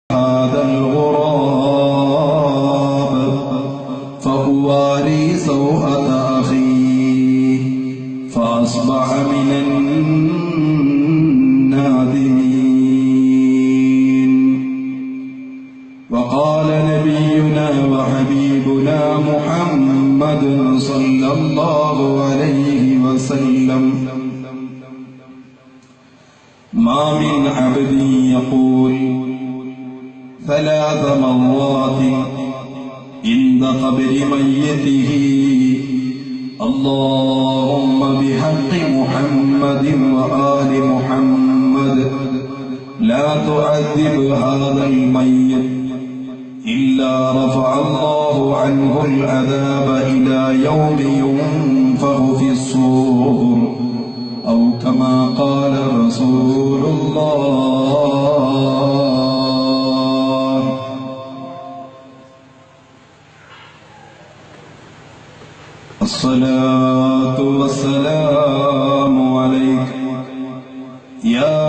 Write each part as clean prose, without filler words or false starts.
هذا الغراب فأواري سوءة أخيه فأصبح من النادمين. وقال نبينا وحبيبنا محمد صلى الله عليه وسلم: ما من عبد يقول 3 مرات عند قبر ميته: اللهم بحق محمد وآل محمد لا تعذب هذا الميت إلا رفع الله عنه العذاب إلى يوم ينفخ في الصور، أو كما قال رسول الله. الصلاة والسلام عليك يا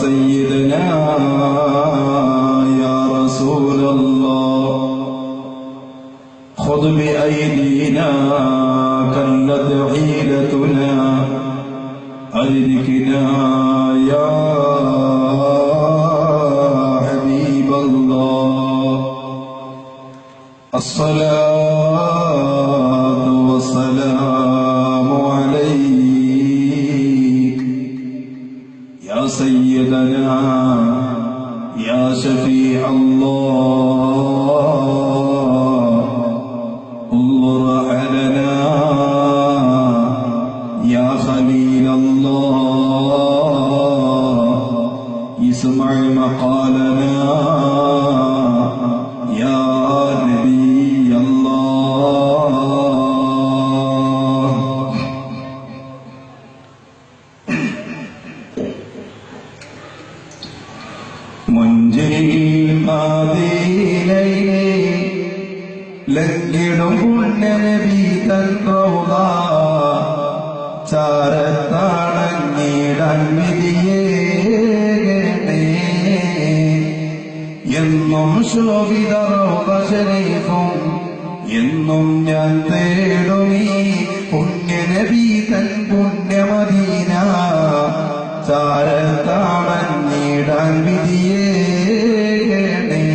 سيدنا يا رسول الله. خذ بأيدينا كلت حيلتنا أدركنا يا حبيب الله. الصلاة والسلام عليك يا سيدنا يا شفيع الله. انظر علينا يا خليل الله. اسمع مقالنا يا نبي الله. മുഞ്ചിൽ മദീനയിലെ ലംഘിടും പുണ്യനബി തൻ റൗള ചാരത്താണങ്ങിടാൻ വിധിയേകണേ. എന്നും ശോഭിത റൗള ശരീഫും എന്നും ഞാൻ തേടുമീ പുണ്യനബി തൻ പുണ്യമദീന ചാരത്താണങ്ങിടാൻ വിധിയേകണേ.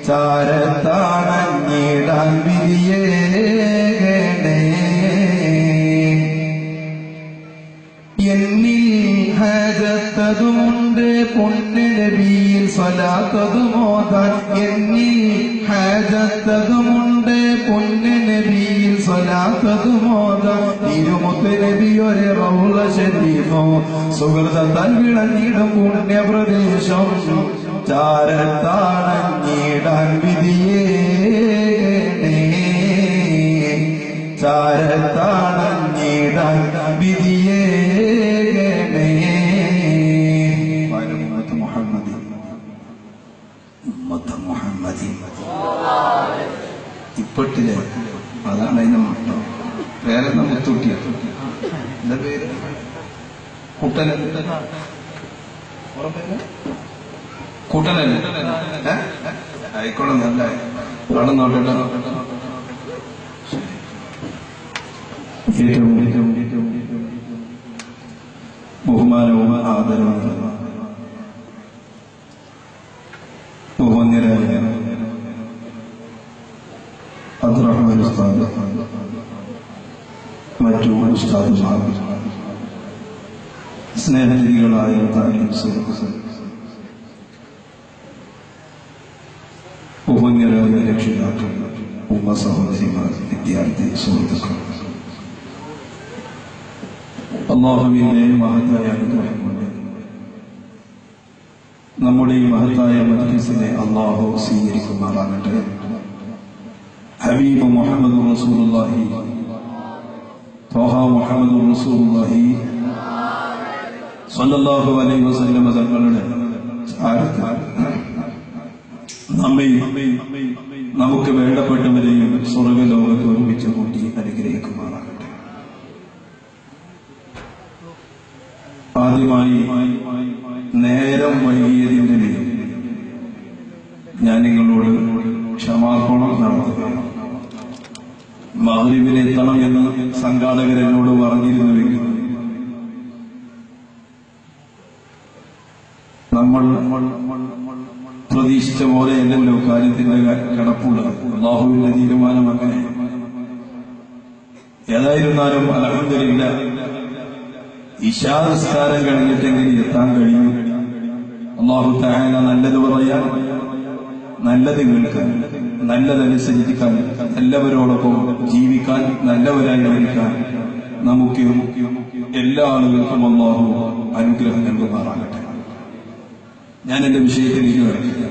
ചാരത്താണങ്ങിടാൻ വിധിയേകണേ. എന്നിൽ ഹാജത്തതുമുണ്ട് പുണ്യനബിയിൽ സ്വലാത്തതുമോദാൻ. എന്നിൽ ഹാജത്തതുമുണ്ട് പുണ്യനബിയിൽ സ്വലാത്തതുമോദാൻ. തിരുമുത്ത് നബി ഒരു റൗള ശരീഫോ സുഹൃതത്താൽ വിളഞ്ഞിടും പുണ്യപ്രദേശം ചാരത്താണങ്ങിടാൻ വിധിയേകണേ. ചാരത്താണങ്ങിടാൻ വിധിയേകണേ. ഇപ്പട്ടിലെ അതാണ് അതിന്റെ മട്ടോ. പേരെന്താ മുത്തൂട്ടിയ എന്താ പേര്? കുട്ടനല്ലേ? കൂട്ടനല്ലേ? ആയിക്കോട്ടെ, നല്ല അവിടെ നോട്ടെ. ഏറ്റവും ബഹുമാനവും ആദരവും ബഹുമാന്യരായ അബ്ദുറഹ്മാൻ ഉസ്താദ്, മറ്റു ഉസ്താദുമാർ, സ്നേഹനിധികളായ ബഹുമാന്യരായ രക്ഷിതാക്കൾ, ഉമ്മ സഹോദരിമാർ, വിദ്യാർത്ഥി സുഹൃത്തുക്കൾ, അല്ലാഹുവിന്റെ മഹത്തായ അനുഗ്രഹം കൊണ്ട് നമ്മുടെ ഈ മഹത്തായ മജ്‌ലിസിനെ അല്ലാഹു സ്വീകരിക്കുമാറാകട്ടെ. ഹബീബ് മുഹമ്മദ് റസൂലുള്ളാഹി ത്വാഹ മുഹമ്മദ് റസൂലുള്ളാഹി സ്വല്ലല്ലാഹു അലൈഹി വസല്ലം തങ്ങളുടെ നമ്മയും നമുക്ക് വേണ്ടപ്പെട്ടവരെയും സ്വർഗ്ഗലോകത്ത് ഒരുമിച്ച് കൂട്ടി അനുഗ്രഹിക്കുമാറാകട്ടെ. ആദ്യമായി നേരം വൈകി വൈകിയതിന്റെ പേരിൽ ഞാൻ നിങ്ങളോട് ക്ഷമാപണം നടത്തുകയാണ്. മഗ്‌രിബിൽ എത്തണം എന്ന് സംഘാടകർ എന്നോട് പറഞ്ഞിരുന്നുവെങ്കിൽ നമ്മൾ പ്രതീക്ഷിച്ച പോലെ എന്നല്ലോ കാര്യത്തിന്റെ കിടപ്പുള്ളത്. അല്ലാഹുവിന്റെ തീരുമാനം അങ്ങനെ. ഏതായിരുന്നാലും അൽഹംദുലില്ലാഹ് ഇശാ നിസ്കാരം കഴിഞ്ഞിട്ടെങ്കിലും എത്താൻ കഴിയും. അല്ലാഹു തആല നല്ലത് പറയാൻ, നല്ലത് കേൾക്കാൻ, നല്ലതനുസരിക്കാൻ, നല്ലവരോടൊപ്പം ജീവിക്കാൻ, നല്ലവരായി ജീവിക്കാൻ നമുക്ക് എല്ലാ ആളുകൾക്കും അല്ലാഹു അനുഗ്രഹം നൽകുമാറാകട്ടെ. ഞാൻ എന്റെ വിഷയത്തിലേക്ക് കിടക്കുക.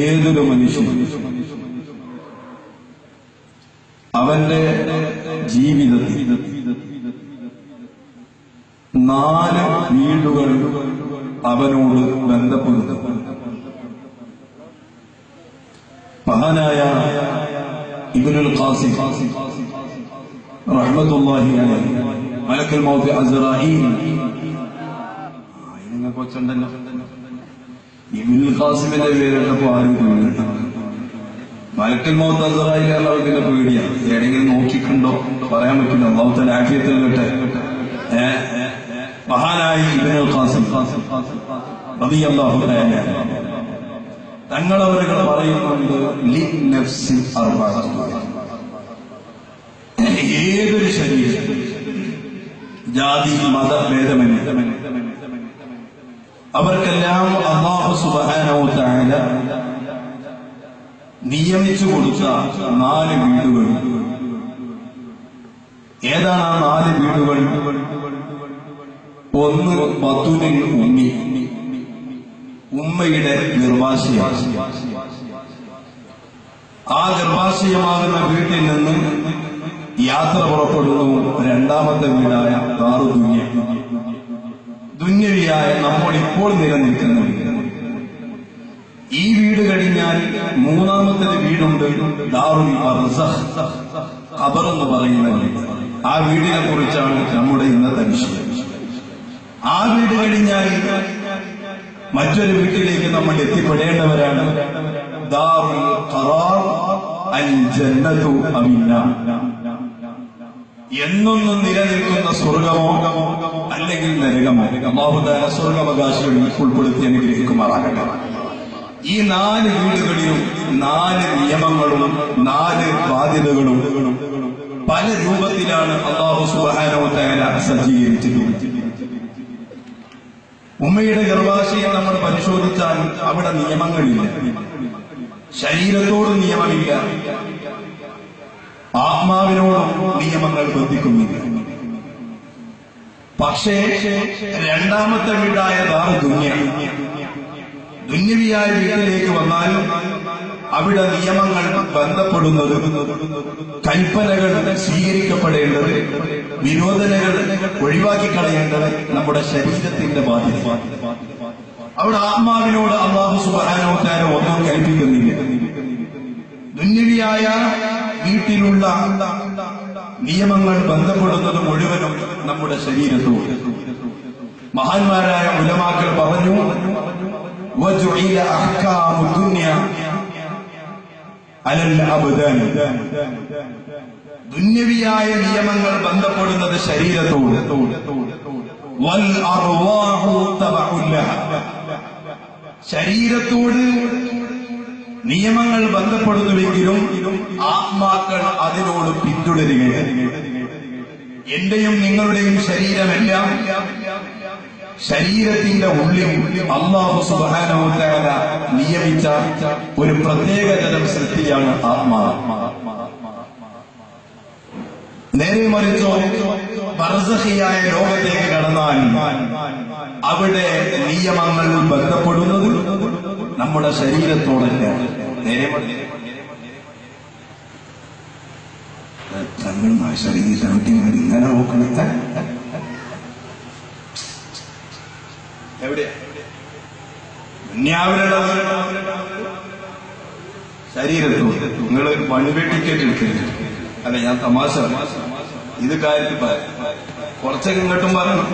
ഏതൊരു മനുഷ്യനും അവന്റെ ജീവിതത്തിൽ 4 വീടുകൾ അവനോട് ബന്ധപ്പെടുന്നു. മഹാനായ ഇബ്നുൽ ഖാസിം റഹ്മത്തുള്ളാഹി അലൈഹി മലക്കുൽ മൗത്ത് അസ്റായീൽ കൊച്ചുണ്ടല്ലോ. ഇബ്നുൽ ഖാസിമിന്റെ പേരിട്ടപ്പോ ആരും പേടില്ല. മലക്കുൽ മൗത്ത് അസ്റായീൽ അള്ളാഹുവിന്റെ പേടിയാണ്. എവിടെയെങ്കിലും നോക്കിക്കണ്ടോ പറയാൻ പറ്റില്ല. അല്ലാഹു തആല ആഫിയത്തിൽ വിട്ടെ. മഹാനായ ഇബ്നുൽ ഖാസിം റളിയല്ലാഹു തആല തങ്ങളവരുകൾ പറയുന്നുണ്ട്, ലിന്നഫ്സി അർബഅത്തു. ഏതൊരു ശരീരം ജാതി മത ഭേദമന്യേ അവർക്കെല്ലാം അല്ലാഹു സുബ്ഹാനഹു വ തആല നിയമിച്ചു കൊടുത്ത 4 വീടുകൾ. ഏതാണ് ആ 4 വീടുകൾ? ഒന്ന് ബത്തുനിൽ ഉമ്മി, ഉമ്മയുടെ ഗർഭാശയം. ആ ഗർഭാശയമാകുന്ന വീട്ടിൽ നിന്ന് യാത്ര പുറപ്പെടുന്നു രണ്ടാമത്തെ വീടായ ദാറു ദുനിയ, ദുന്യവിയായ നമ്മൾ ഇപ്പോൾ നിലനിൽക്കുന്ന വീട്. ഈ വീട് കഴിഞ്ഞാൽ മൂന്നാമത്തെ വീടുണ്ട്, ദാറുൽ ബർസഖ്, ഖബർ എന്ന് പറയുന്ന വീട്. ആ വീടിനെ കുറിച്ചാണ് നമ്മുടെ ഇന്നത്തെ വിഷയം. ആ വീട് കഴിഞ്ഞാൽ മറ്റൊരു വീട്ടിലേക്ക് നമ്മൾ എത്തിപ്പെടേണ്ടവരാണ്, ദാറുൽ ഖറാർ, അൽ ജന്നതു അമിന്നാർ. എന്നൊന്നും നിലനിൽക്കുന്ന സ്വർഗമോ അല്ലെങ്കിൽ നരകമോ. അല്ലാഹു തആല സ്വർഗാവകാശികളിൽ ഉൾപ്പെടുത്തി അനുഗ്രഹിക്കുമാറാകട്ടെ. ഈ 4 വീടുകളിലും 4 നിയമങ്ങളും 4 ബാധ്യതകളും പല രൂപത്തിലാണ് അല്ലാഹു സുബ്ഹാനഹു വ തആല സജ്ജീകരിച്ചിട്ടുള്ളത്. ഉമ്മയുടെ ഗർഭാശയം നമ്മൾ പരിശോധിച്ചാൽ അവിടെ നിയമങ്ങളില്ല, ശരീരത്തോട് നിയമമില്ല, ആത്മാവിനോടും നിയമങ്ങൾ ബന്ധിക്കുന്നില്ല. പക്ഷേ രണ്ടാമത്തെ വീടായ ദാറു ദുനിയ, ദുന്യവിയായ വീട്ടിലേക്ക് വന്നാൽ അവിടെ നിയമങ്ങൾ ബന്ധപ്പെടുന്നത്, കൽപ്പനകൾ സ്വീകരിക്കപ്പെടേണ്ടത്, വിരോധനകൾ ഒഴിവാക്കി കളയേണ്ടത് നമ്മുടെ ശരീരത്തിന്റെ ബാധ്യത. അവിടെ ആത്മാവിനോട് അല്ലാഹു സുബ്ഹാനഹു വ തആല ഒന്നും കൽപ്പിക്കുന്നില്ല. ദുന്യവിയായ വീട്ടിലുള്ള നിയമങ്ങൾ ബന്ധപ്പെടുന്നത് മുഴുവനും നമ്മുടെ ശരീരത്തോട്. മഹാന്മാരായ ഉലമാക്കൾ പറഞ്ഞു, വജുഇല അഹ്കാമു ദുനിയ അലൽ അബ്ദാൻ. ദുന്യവിയായ നിയമങ്ങൾ ബന്ധപ്പെടുന്നത് ശരീരത്തോട്. വൽ അർവാഹു തബഉൻ ലഹ. ശരീരത്തോട് നിയമങ്ങൾ ബന്ധപ്പെടുന്നുവെങ്കിലും ആത്മാക്കൾ അതിനോട് പിന്തുടരുകയാണ്. എന്റെയും നിങ്ങളുടെയും ശരീരമെല്ലാം ശരീരത്തിന്റെ ഉള്ളിൽ അല്ലാഹു സുബ്ഹാനഹു വ തആല നിയമിച്ച ഒരു പ്രത്യേകതരം സൃഷ്ടിയാണ് ആത്മാവ്. നേരെ മറിച്ചോ ബർസഖിയായ ലോകത്തേക്ക് കടന്നാൽ അവിടെ നിയമങ്ങൾ ബന്ധപ്പെടുന്നത് നമ്മുടെ ശരീരത്തോടല്ല. നേരെ തങ്ങൾ ശരീരത്തിൽ ഇങ്ങനെ നോക്കണ എവിടെയാ ശരീരത്തോട്. നിങ്ങൾ വൺ വേ ടിക്കറ്റ് എടുക്കില്ല. അല്ല, ഞാൻ തമാശ ഇത് കാര്യത്തിൽ പറയാം. കുറച്ചൊക്കെ ഇങ്ങോട്ടും പറയണം.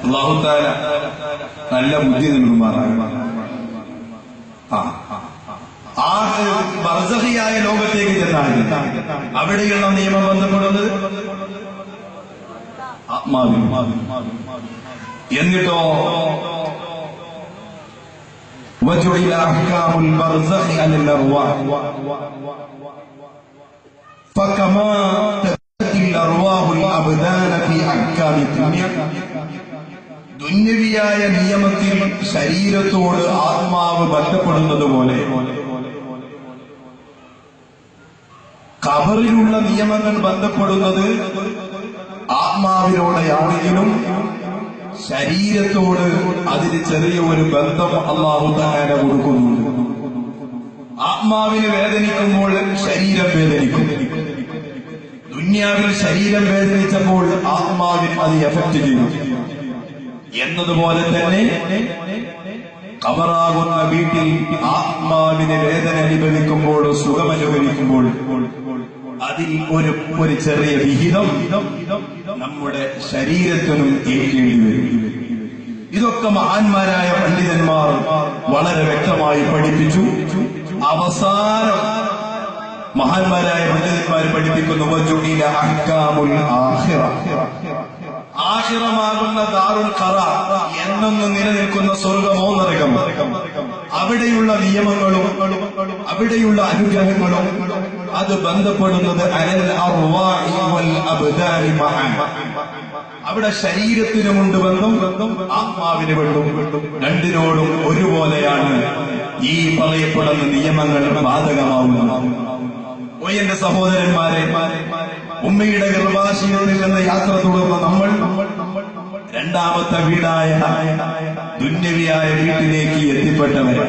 അല്ലാഹു തആല നല്ല ബുദ്ധി നൽകുമാറാകട്ടെ. ആ ബർസഖിയായ ലോകത്തേക്ക് ചെന്നാൽ അവിടെയുള്ള നിയമം ബന്ധപ്പെടുന്നത് ആത്മാവിൽ. എന്നിട്ടോ وجعل أحكام البرزخ عن الأرواح فكما تأتي الأرواح الأبدان في أحكام الدنيا. ദുന്യവിയായ നിയമത്തിൽ ശരീരത്തോട് ആത്മാവ് ബന്ധപ്പെടുന്നത് പോലെ ഖബറിലുള്ള നിയമങ്ങൾ ബന്ധപ്പെടുന്നത് ആത്മാവിനോടെയാണെങ്കിലും ശരീരത്തോട് അതിന് ചെറിയ ഒരു ബന്ധം അല്ലാഹു തആല കൊടുക്കുന്നുണ്ട്. ആത്മാവിന് വേദനിക്കുമ്പോൾ ശരീരം വേദനിക്കും. ദുന്യാവിൽ ശരീരം വേദനിച്ചപ്പോൾ ആത്മാവിന് അത് എഫക്ട് ചെയ്യും. എന്നതുപോലെ തന്നെ ഖബറാകുന്ന വീട്ടിൽ ആത്മാവിന് വേദന അനുഭവിക്കുമ്പോൾ സുഖമനുഭവിക്കുമ്പോൾ അതിൽ ഒരു ചെറിയ വിഹിതം നമ്മുടെ ശരീരത്തിനും ഏൽക്കേണ്ടി വരും. ഇതൊക്കെ മഹാന്മാരായ പണ്ഡിതന്മാർ വളരെ വ്യക്തമായി പഠിപ്പിച്ചു. അവസാനം മഹാന്മാരായ പണ്ഡിതന്മാർ പഠിപ്പിക്കുന്നു വജുഇല അഹ്കാമുൽ ആഖിറ. ആഖിറമാകുന്ന ദാറുൽ ഖറാർ എന്നെന്നും നിലനിൽക്കുന്ന സ്വർഗമോ നരകമോ അവിടെയുള്ള നിയമങ്ങളും അവിടെയുള്ള അനുഗ്രഹങ്ങളും അത് ബന്ധപ്പെടുന്നത് അലൽ അർവാഹി വൽ അബ്ദാനി മഅൻ. അവിടെ ശരീരത്തിനുമുണ്ട് ബന്ധം, ആത്മാവിന് ബന്ധം. രണ്ടിനോടും ഒരുപോലെയാണ് ഈ പറയപ്പെടുന്ന നിയമങ്ങൾ ബാധകമാവുന്നത്. എന്റെ സഹോദരന്മാരെ, ഉമ്മയുടെ ഗർഭാശയത്തിൽ നിന്ന് യാത്ര തുടർന്ന നമ്മൾ രണ്ടാമത്തെ വീടായ ദുന്യവിയായ വീട്ടിലേക്ക് എത്തിപ്പെട്ടവരെ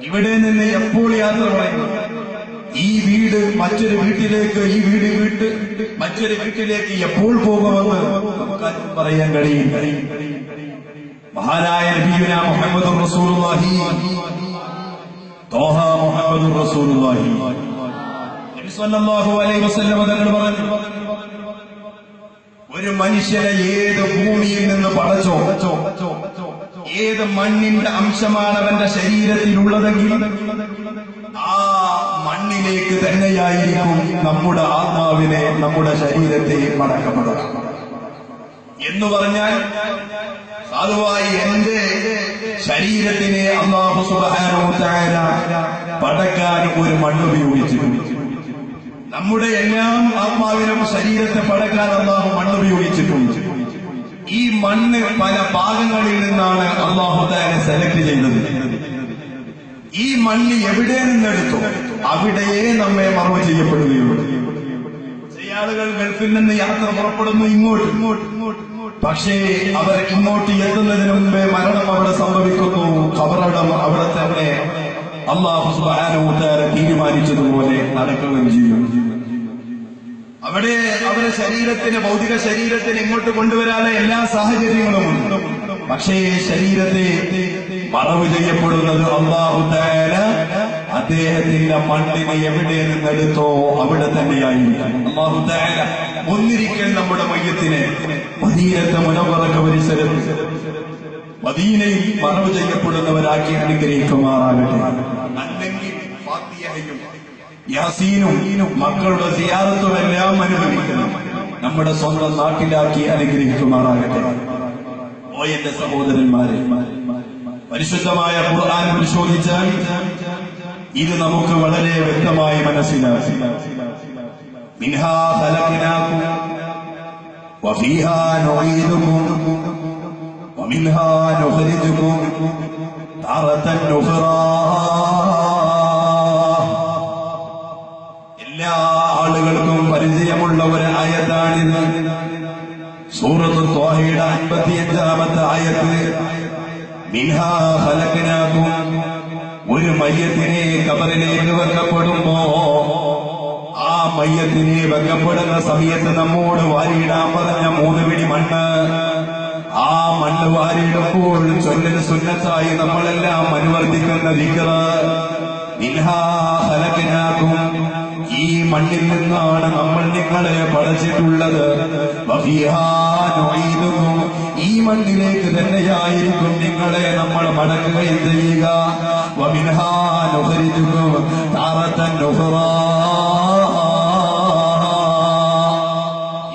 ഇവിടെ നിന്ന് എപ്പോൾ യാത്ര പറയും? ഈ വീട് മറ്റൊരു വീട്ടിലേക്ക്, ഈ വീട് വിട്ട് മറ്റൊരു വീട്ടിലേക്ക് എപ്പോൾ പോകുമെന്ന് നമുക്കാർക്കും പറയാൻ കഴിയും. മഹാനായ നബിയുനാ മുഹമ്മദുർ റസൂലുള്ളാഹി ത്വാഹ മുഹമ്മദുർ റസൂലുള്ളാഹി നബി സല്ലല്ലാഹു അലൈഹി വസല്ലം തങ്ങൾ പറഞ്ഞു, ഒരു മനുഷ്യനെ ഏത് ഭൂമിയിൽ നിന്ന് പടച്ചോ, ഏത് മണ്ണിന്റെ അംശമാണ് അവന്റെ ശരീരത്തിലുള്ളതെങ്കിൽ ആ മണ്ണിലേക്ക് തന്നെയായിരിക്കും നമ്മുടെ ആത്മാവിനെ, നമ്മുടെ ശരീരത്തെ മടക്കപ്പെടുക. എന്ന് പറഞ്ഞാൽ സാധുവായി എന്റെ ശരീരത്തിനെ അല്ലാഹു സുബ്ഹാനഹു വ തആല പടക്കാൻ ഒരു മണ്ണ് ഉപയോഗിച്ചിട്ടുണ്ട്. നമ്മുടെ എല്ലാം ആത്മാവിനും ശരീരത്തെ പടക്കാൻ അല്ലാഹു മണ്ണ് ഉപയോഗിച്ചിട്ടുണ്ട്. ഈ മണ്ണ് പല ഭാഗങ്ങളിൽ നിന്നാണ് അല്ലാഹു തആല സെലക്ട് ചെയ്തത്. ഈ മണ്ണ് എവിടെ നിന്നെടുത്തു അവിടെയേ നമ്മെ മറവ് ചെയ്യപ്പെടുകയുള്ളൂ. ചില ആളുകൾ ഗൾഫിൽ നിന്ന് യാത്ര പുറപ്പെടുന്നു ഇങ്ങോട്ട്, പക്ഷേ അവർ ഇങ്ങോട്ട് എത്തുന്നതിന് മുമ്പേ മരണം അവിടെ സംഭവിക്കുന്നു. ഖബറടം അവിടെ തന്നെ അല്ലാഹു സുബ്ഹാനഹു വ തആല തീരുമാനിച്ചതുപോലെ നടക്കുകയും ചെയ്യും. അവിടെ അവരുടെ ശരീരത്തിന്, ഭൗതിക ശരീരത്തിന് ഇങ്ങോട്ട് കൊണ്ടുവരാനുള്ള എല്ലാ സാഹചര്യങ്ങളും ഉണ്ട്. പക്ഷേ ശരീരത്തെ മറവ് ചെയ്യപ്പെടുന്നത് അല്ലാഹു തആല അദ്ദേഹത്തിന്റെ മണ്ണിനെ എവിടെ നിന്നെടുത്തോ അവിടെ തന്നെയായിരിക്കും. അല്ലാഹു തആല ഒന്നിരിക്കൽ നമ്മുടെ മയ്യത്തിനെ മദീനത്തെ മുനവ്വറ പരിസരത്ത് മദീനയിൽ മറവ് ചെയ്യപ്പെടുന്നവരാക്കി അനുഗ്രഹിക്കുമാറാകട്ടെ. അല്ലെങ്കിൽ ഫാത്തിഹയും യാസീനും മക്കളുടെ സിയാറത്തും എല്ലാം അനുഭവിക്കണം നമ്മുടെ സ്വന്തം നാട്ടിലാക്കി അനുഗ്രഹിക്കുമാറാകട്ടെ. എന്റെ സഹോദരന്മാരെ, പരിശുദ്ധമായ ഖുർആൻ പരിശോധിച്ചാൽ ഇത് നമുക്ക് വളരെ വ്യക്തമായി മനസ്സിലാക്കി. മിൻഹാ ഖലഖനാകും വഫീഹാ നുഈദുകും വമിൻഹാ നുഖ്രിജുകും തറതൻ ഉഖ്റാ. എല്ലാ ആളുകൾക്കും പരിചയമുള്ള ഒരു ആയത്താണിത്. സൂറത്ത് ത്വാഹയുടെ 55-ാമത്തെ ആയത്ത്. മിൻഹാ ഖലഖനാകും. ഒരു മയ്യത്തിനെ ഖബറിലേക്ക് വെക്കപ്പെടുമ്പോ ആ മയ്യത്തിനെ വെക്കപ്പെടുന്ന സമയത്ത് നമ്മോട് വാരിയിടാൻ പറഞ്ഞ 3 പിടി മണ്ണ്, ആ മണ്ണ് വാരിയിടുമ്പോൾ ചൊല്ലല് സുന്നത്തായി നമ്മളെല്ലാം അനുവർത്തിക്കുന്ന ദിക്ർ മിൻഹാ ഖലഖനാകും. ഈ മണ്ണിൽ നിന്നാണ് നമ്മൾ നിങ്ങളെ പടച്ചിട്ടുള്ളത്. ഈ മണ്ണിലേക്ക് തന്നെയായിരിക്കും നിങ്ങളെ നമ്മൾ മടക്കുകയും ചെയ്യുക.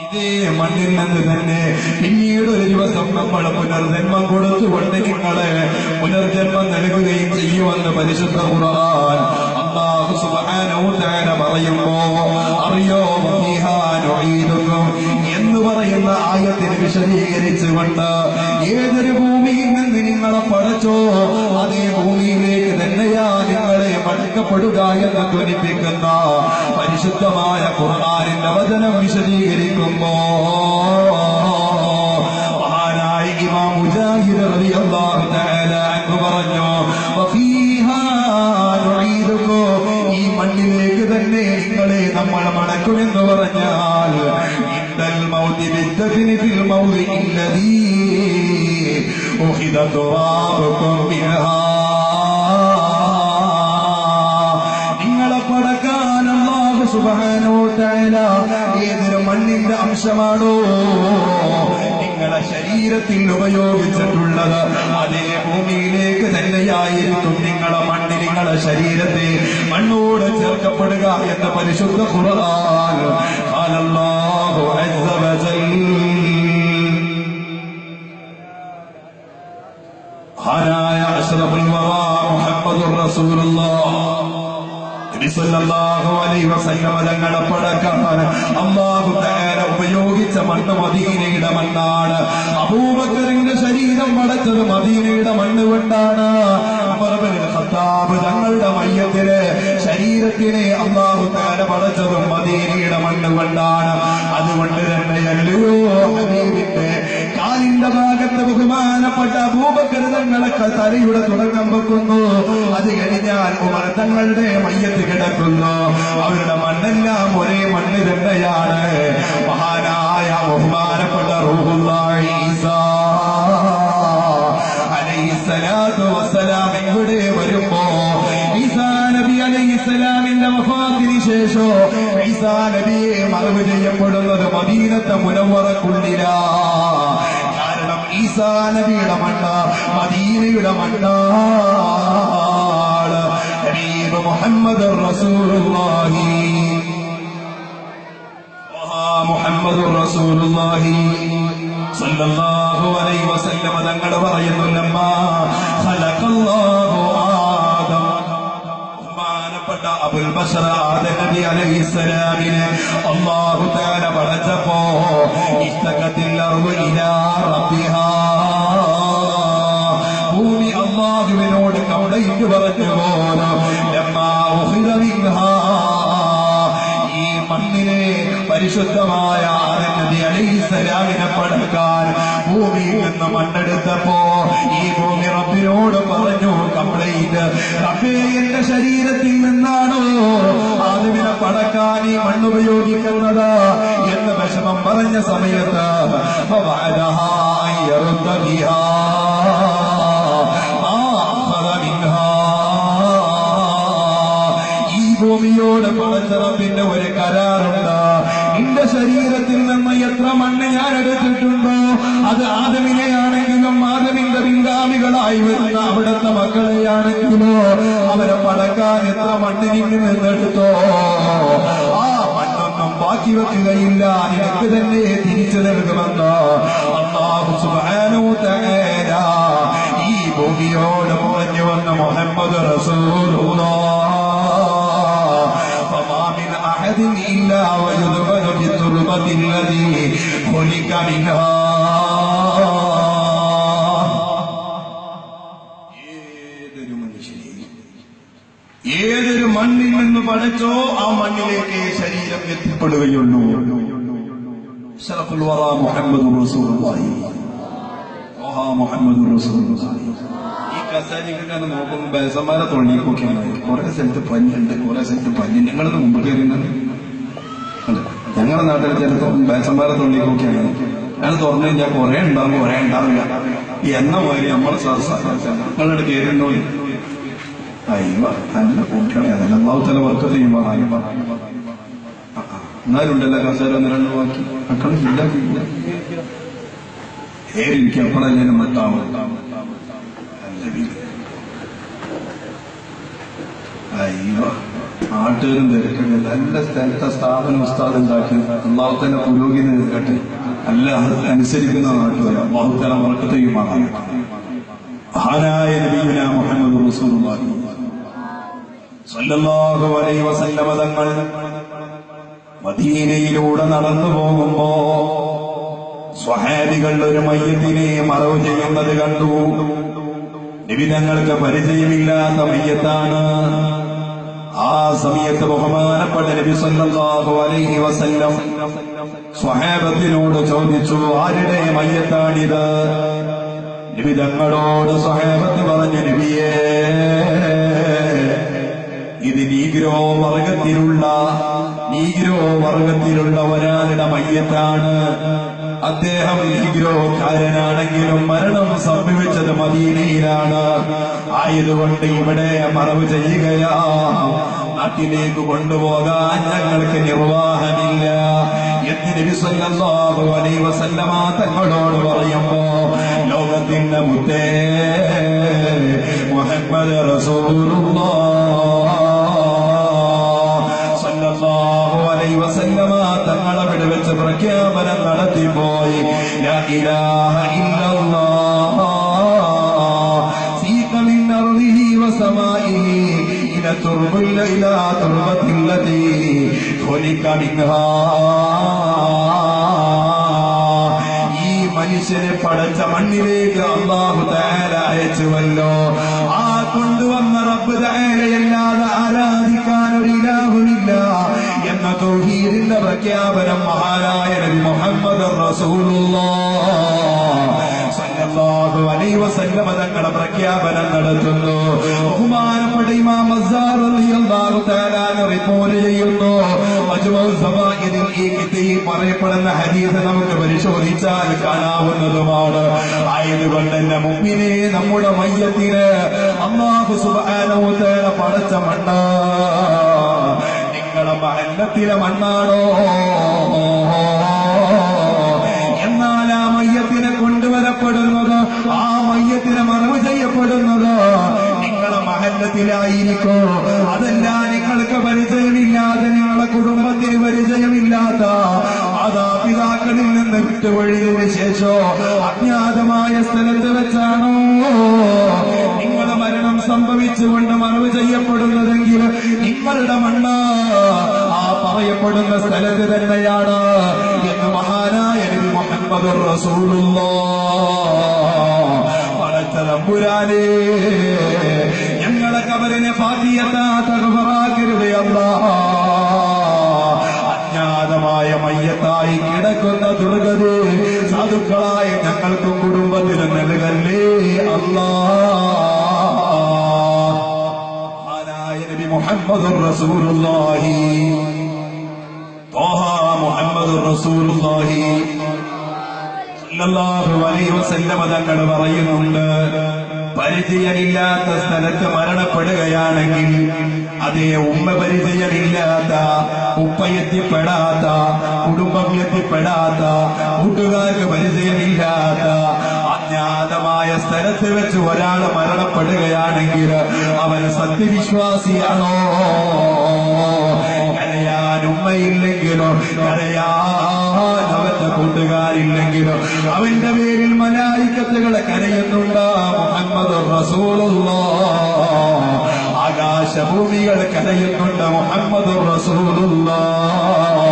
ഇതേ മണ്ണിൽ നിന്ന് തന്നെ പിന്നീട് ഒരു ദിവസം നമ്മൾ പുനർജന്മം കൊടുത്തുകൊണ്ട് നിങ്ങളെ പുനർജന്മം നൽകുകയും ചെയ്യുമെന്ന് പരിശുദ്ധ ഖുർആൻ അല്ലാഹു സുബ്ഹാനഹു തആല പറയുമ്പോ അറിയോ എന്ന് പറയുന്ന ആയത്തിനെ വിശദീകരിച്ചുകൊണ്ട് ഏതൊരു ഭൂമിയിൽ നിന്ന് നിങ്ങളെ പടച്ചോ അതേ ഭൂമിയിലേക്ക് തന്നെയാ നിങ്ങളെ മടക്കപ്പെടുക എന്ന് ധ്വനിപ്പിക്കുന്ന പരിശുദ്ധമായ ഖുർആനിന്റെ വചനം വിശദീകരിക്കുമ്പോ മഹാനായ ഇമാം മുജാഹിദ് റളിയല്ലാഹു തആല അൻഹു പറഞ്ഞു വഫീഹാ നുഈദുകും ഈ മണ്ണിലേക്ക് തന്നെ നിങ്ങളെ നമ്മൾ മടക്കുമെന്ന് പറഞ്ഞാൽ ഇന്നൽ മൗതി ബിദ്ദഫിനി ഫിൽ മൗദിഇ അല്ലദീ ഉഖിദ തുറാബുകും മിൻഹാ നിങ്ങളെ പടക്കാൻ അല്ലാഹു സുബ്ഹാനഹു തആല ഏതൊരു മണ്ണിന്റെ അംശമാണോ നിങ്ങളെ ശരീരത്തിൽ ഉപയോഗിച്ചിട്ടുള്ളത് അതേ ഭൂമിയിലേക്ക് തന്നെയായിരിക്കും നിങ്ങളെ മണ്ണ് നിങ്ങളെ ശരീരത്തെ മണ്ണോട് ചേർക്കപ്പെടുക എന്ന പരിശുദ്ധ ഖുർആൻ അല്ലാഹു അസ്സ വജൽ ഹനായ അഷ്റഫുൽ വറാ മുഹമ്മദുർ റസൂലുള്ളാഹ് നബി സല്ലല്ലാഹു അലൈഹി വസല്ലം തങ്ങളെ പടക്കാൻ അല്ലാഹു തആല ഉപയോഗിച്ച മണ്ണ് മദീനയുടെ മണ്ണാണ്. അബൂബക്കറിന്റെ ശരീരം പടച്ചത് മദീനയുടെ മണ്ണ് കൊണ്ടാണ്. ഉമർ ഇബ്നുൽ ഖത്താബ് തങ്ങളുടെ മയ്യത്തിലെ ശരീരത്തിനെ അല്ലാഹു തആല പടച്ചതും മദീനയുടെ മണ്ണ് കൊണ്ടാണ്. അതുകൊണ്ട് തന്നെയല്ലയോ ഹബീബിന്റെ കാലിന്റെ ഭാഗത്ത് ബഹുമാനപ്പെട്ട അബൂബക്കർ തങ്ങളൊക്കെ തലയുടെ തുടക്കം വെക്കുന്നു. അത് കഴിഞ്ഞാൽ ഉമർ തങ്ങളുടെ മയ്യത്ത് കിടക്കുന്നു. അവരുടെ മണ്ണെല്ലാം ഒരേ മണ്ണ് തന്നെയാണ്. മഹാനായ ബഹുമാനപ്പെട്ട റൂഹുല്ലാഹി ഈസാ അലൈഹിസ്സലാത്തു വസ്സലാം ഇവിടെ വരുമ്പോ ഈസാ നബി അലൈഹിസ്സലാമിന്റെ വഫാത്തിന് ശേഷം ഈസാ നബിയെ മറവ് ചെയ്യപ്പെടുന്നത് മദീനത്തെ മുനവ്വറക്കുള്ളിലാ. കാരണം ഈസാ നബിയുടെ മണ്ണ് മദീനയുടെ മണ്ണാണ്. ഹബീബ് മുഹമ്മദ് റസൂലുള്ളാഹി മുഹമ്മദുർ റസൂലുള്ളാഹി സല്ലല്ലാഹു അലൈഹി വസല്ലം തങ്ങൾ പറയുന്നു ലമ്മാ ഖലഖല്ലാഹു ആദം ബഹുമാനപ്പെട്ട അബുൽ ബശർ ആദം നബി അലൈഹിസ്സലാമിനെ അല്ലാഹു തആല പടച്ചപ്പോ ഇസ്തഖത്തിൽ അർദു ഇലാ റബ്ബിഹാ ഭൂമി അല്ലാഹുവിനോട് കൗടയിട്ട് പറഞ്ഞു പോലും ലമ്മാ ഉഖിദ മിൻഹാ ഈ മണ്ണിനെ പരിശുദ്ധമായ ആദം നബി അലൈഹിസ്സലാമിനെ പടക്കാൻ ഭൂമിയിൽ നിന്ന് മണ്ണെടുത്തപ്പോ ഈ ഭൂമി റബ്ബിനോട് പറഞ്ഞു കംപ്ലൈന്റ് റബ്ബേ എന്റെ ശരീരത്തിൽ നിന്നാണോ ആദമിനെ പടക്കാൻ ഈ മണ്ണുപയോഗിക്കുന്നത് എന്ന് വിഷമം പറഞ്ഞ സമയത്ത് ഭൂമിയോട് പടച്ചറപ്പിന്റെ ഒരു കരാറുണ്ട്. നിന്റെ ശരീരത്തിൽ നിന്ന് എത്ര മണ്ണ് ഞാൻ എടുത്തിട്ടുണ്ടോ അത് ആദമിനെയാണെങ്കിലും ആദമിന്റെ പിൻഗാമികളായി വരുന്ന അവിടുത്തെ മക്കളെയാണെങ്കിലോ അവരെ പടക്കാൻ എത്ര മണ്ണ് നിന്നിൽ നിന്നെടുത്തോ ആ മണ്ണൊന്നും ബാക്കി വെക്കുകയില്ല, നിനക്ക് തന്നെ തിരിച്ചു നൽകുമെന്ന് അല്ലാഹു സുബ്ഹാനഹു തആല ഈ ഭൂമിയോട് പറഞ്ഞു വന്ന മുഹമ്മദ് റസൂലുള്ളാഹ് إلا ويدفن في التربة الذي خلق منها ഏതൊരു മണ്ണിൽ നിന്ന് പടച്ചോ ആ മണ്ണിലേക്ക് ശരീരം എത്തിപ്പെടുകയുള്ളൂ. ശറഫുൽ വറാ മുഹമ്മദുർ റസൂലുള്ളാഹി മുഹമ്മദുർ റസൂലുള്ളാഹി. ഈ കസാലിങ്ങനെ നോക്കുമ്പോൾ ബേസന്മാരെ തൊള്ളിക്കൊക്കെയാണ്. കുറെ സ്ഥലത്ത് പല്ലുണ്ട്, കുറെ സ്ഥലത്ത് പല്ല്. നിങ്ങളത് മുമ്പ് കയറുന്നത് ഞങ്ങളുടെ നാട്ടിൽ ചിലപ്പോൾ ബേസന്മാരെ തൊള്ളിക്കൊക്കെയാണ്. അയാൾ തുറന്നു കഴിഞ്ഞാൽ കുറെ ഉണ്ടാവും, കുറെ ഉണ്ടാവില്ല എന്ന മാതിരി നമ്മൾ നിങ്ങളുടെ കയറുന്നോ അയ്യോ നല്ല കൂട്ടികളെ അതെല്ലാം അല്ലാഹു തആല വർക്കത്ത് ചെയ്യുമ്പോൾ എന്നാലുണ്ടല്ലോ കസേര ഒന്ന് രണ്ടു ബാക്കി മക്കളും ഇല്ലാക്കില്ല എനിക്ക് അപ്പോഴല്ലേ മത്താവും അയ്യോ നാട്ടുകാരും തിരക്കട്ടെ നല്ല സ്ഥലത്തെ സ്ഥാപനം ഉസ്താദ് ഉണ്ടാക്കി അള്ളാഹുത്തന്നെ പുരോഗതി നിൽക്കട്ടെ അല്ല അനുസരിക്കുന്ന നാട്ടുകാർ അള്ളാഹുത്തല വർക്കത്തെയുമാണ് മഹാനായ നബിയുനാ മുഹമ്മദ് റസൂലുള്ളാഹി സ്വല്ലല്ലാഹു അലൈഹി വസല്ലമ തങ്ങൾ മദീനയിലൂടെ നടന്നു പോകുമ്പോ സ്വഹാബികൾ ഒരു മയ്യത്തിനെ മറവ് ചെയ്യുന്നത് കണ്ടു. നബി തങ്ങൾക്ക് പരിചയമില്ലാത്ത മയ്യത്താണ്. ആ സമയത്ത് ബഹുമാനപ്പെട്ട നബി സല്ലല്ലാഹു അലൈഹി വസല്ലം സ്വഹാബത്തിനോട് ചോദിച്ചു, ആരുടെ മയ്യത്താണിത്? നബി തങ്ങളോട് സ്വഹാബത്ത് പറഞ്ഞു, നബിയേ, ഇത് നീഗ്രോ വർഗത്തിലുള്ള ഒരാളുടെ മയ്യത്താണ്. അദ്ദേഹം നീഗ്രോക്കാരനാണെങ്കിലും മരണം സംഭവിച്ചത് മദീനയിലാണ്. ആയതുകൊണ്ട് ഇവിടെ മറവ് ചെയ്യുകയാ. നാട്ടിലേക്ക് കൊണ്ടുപോകാൻ ഞങ്ങൾക്ക് നിർവാഹമില്ല എന്ന് നബി സല്ലല്ലാഹു അലൈഹി വസല്ലമ തങ്ങളോട് പറയുമ്പോ ലോകത്തിന്റെ മുത്തേ മുഹമ്മദ് റസൂലുള്ളാഹ് സല്ലല്ലാഹു അലൈഹി വസല്ലമ തങ്ങളവിടെ വെച്ച് പ്രഖ്യാപനം നടത്തിപ്പോയി, ലാ ഇലാഹ ഇല്ലല്ലാഹ് സീക മിൻ അർദിഹി വസമാഇഹി ഇല തുർബിൽ ഇലാ തുർബത്തില്ലതി ഖുലിക മിൻഹാ. ഈ മനുഷ്യനെ പടച്ച മണ്ണിലേക്ക് അല്ലാഹു തആല അയച്ചുവല്ലോ. ആ കൊണ്ടുവന്ന റബ്ബ് തആലയല്ലാതെ ആരാധിക്കാൻ ഒരു ഇലാഹുമില്ല എന്ന തൗഹീദിന്റെ പ്രഖ്യാപനം മഹാനായ നബി മുഹമ്മദ് റസൂലുള്ളാഹ് സല്ലല്ലാഹു അലൈഹി വസല്ലം തങ്ങളുടെ പ്രഖ്യാപനം നടത്തുന്നു. ബഹുമാനപ്പെട്ട ഇമാം അസ്സാർ റളിയല്ലാഹു തആല റിപ്പോർട്ട് ചെയ്യുന്നു, മജ്മുഉ സവാഇദിൽ ഈ പറയപ്പെടുന്ന ഹദീസ് നമുക്ക് പരിശോധിച്ചാൽ കാണാവുന്നതുമാണ്. ആയതുകൊണ്ട് തന്നെ മുഅ്മിനേ, നമ്മുടെ മയ്യത്തിന് അല്ലാഹു സുബ്ഹാനഹു വ തആല പടച്ച മണ്ണ് നിങ്ങളുടെ മഹല്ലത്തിലെ മണ്ണാണോ? എന്നാൽ ആ മയ്യത്തിനെ കൊണ്ടുവരപ്പെടുന്നത്, ആ മയ്യത്തിനെ മറവ് ചെയ്യപ്പെടുന്നത് നിങ്ങളെ മഹല്ലത്തിലായിരിക്കോ? അതല്ല, നിങ്ങൾക്ക് പരിചയമില്ലാതെ, നിങ്ങളെ കുടുംബത്തിന് പരിചയമില്ലാത്ത മാതാപിതാക്കളിൽ നിന്ന് വിട്ടുവഴിയതിനു ശേഷം അജ്ഞാതമായ സ്ഥലത്ത് വെച്ചാണോ നിങ്ങളുടെ മരണം സംഭവിച്ചുകൊണ്ട് മറവ് ചെയ്യപ്പെടുന്നതെങ്കിൽ നിങ്ങളുടെ മണ്ണ് ആ പറയപ്പെടുന്ന സ്ഥലത്ത് തന്നെയാണ് എന്ന് മഹാനായ നബി മുഹമ്മദ് റസൂലുള്ളാഹ് പടച്ച തമ്പുരാനേ, ഞങ്ങളെ ഖബറിനെ ഫാത്തിഹത്താത്ത ഖബറാക്കരുതേ അല്ലാഹ്. അജ്ഞാതമായ മയ്യത്തായി കിടക്കുന്ന ദുർഗതി സാധുക്കളായ ഞങ്ങൾക്കും കുടുംബത്തിനും നൽകല്ലേ അല്ലാഹ്. മഹാനായ നബി മുഹമ്മദ് റസൂലുള്ളാഹി ത്വാഹ മുഹമ്മദ് റസൂലുള്ളാഹി സല്ലല്ലാഹു അലൈഹി വസല്ലം തങ്ങൾ പറയുന്നുണ്ട്, പരിചയമില്ലാത്ത സ്ഥലത്ത് മരണപ്പെടുകയാണെങ്കിൽ, അതേ ഉമ്മ പരിചയമില്ലാത്ത, ഉപ്പയെത്തിപ്പെടാത്ത, കുടുംബം എത്തിപ്പെടാത്ത, കൂട്ടുകാർക്ക് പരിചയമില്ലാത്ത അജ്ഞാതമായ സ്ഥലത്ത് വെച്ച് ഒരാൾ മരണപ്പെടുകയാണെങ്കിൽ അവൻ സത്യവിശ്വാസിയാണോ? കരയാൻ ഉമ്മയില്ലെങ്കിലോ, കരയാൻ അവന്റെ കൂട്ടുകാരില്ലെങ്കിലോ അവന്റെ പേരിൽ മലായിക്കത്തുകളെ കരയുന്നുണ്ട് മുഹമ്മദ് റസൂലുള്ളാഹ്. ആകാശഭൂമികൾ കരയുന്നുണ്ട് മുഹമ്മദ് റസൂലുള്ളാഹ്.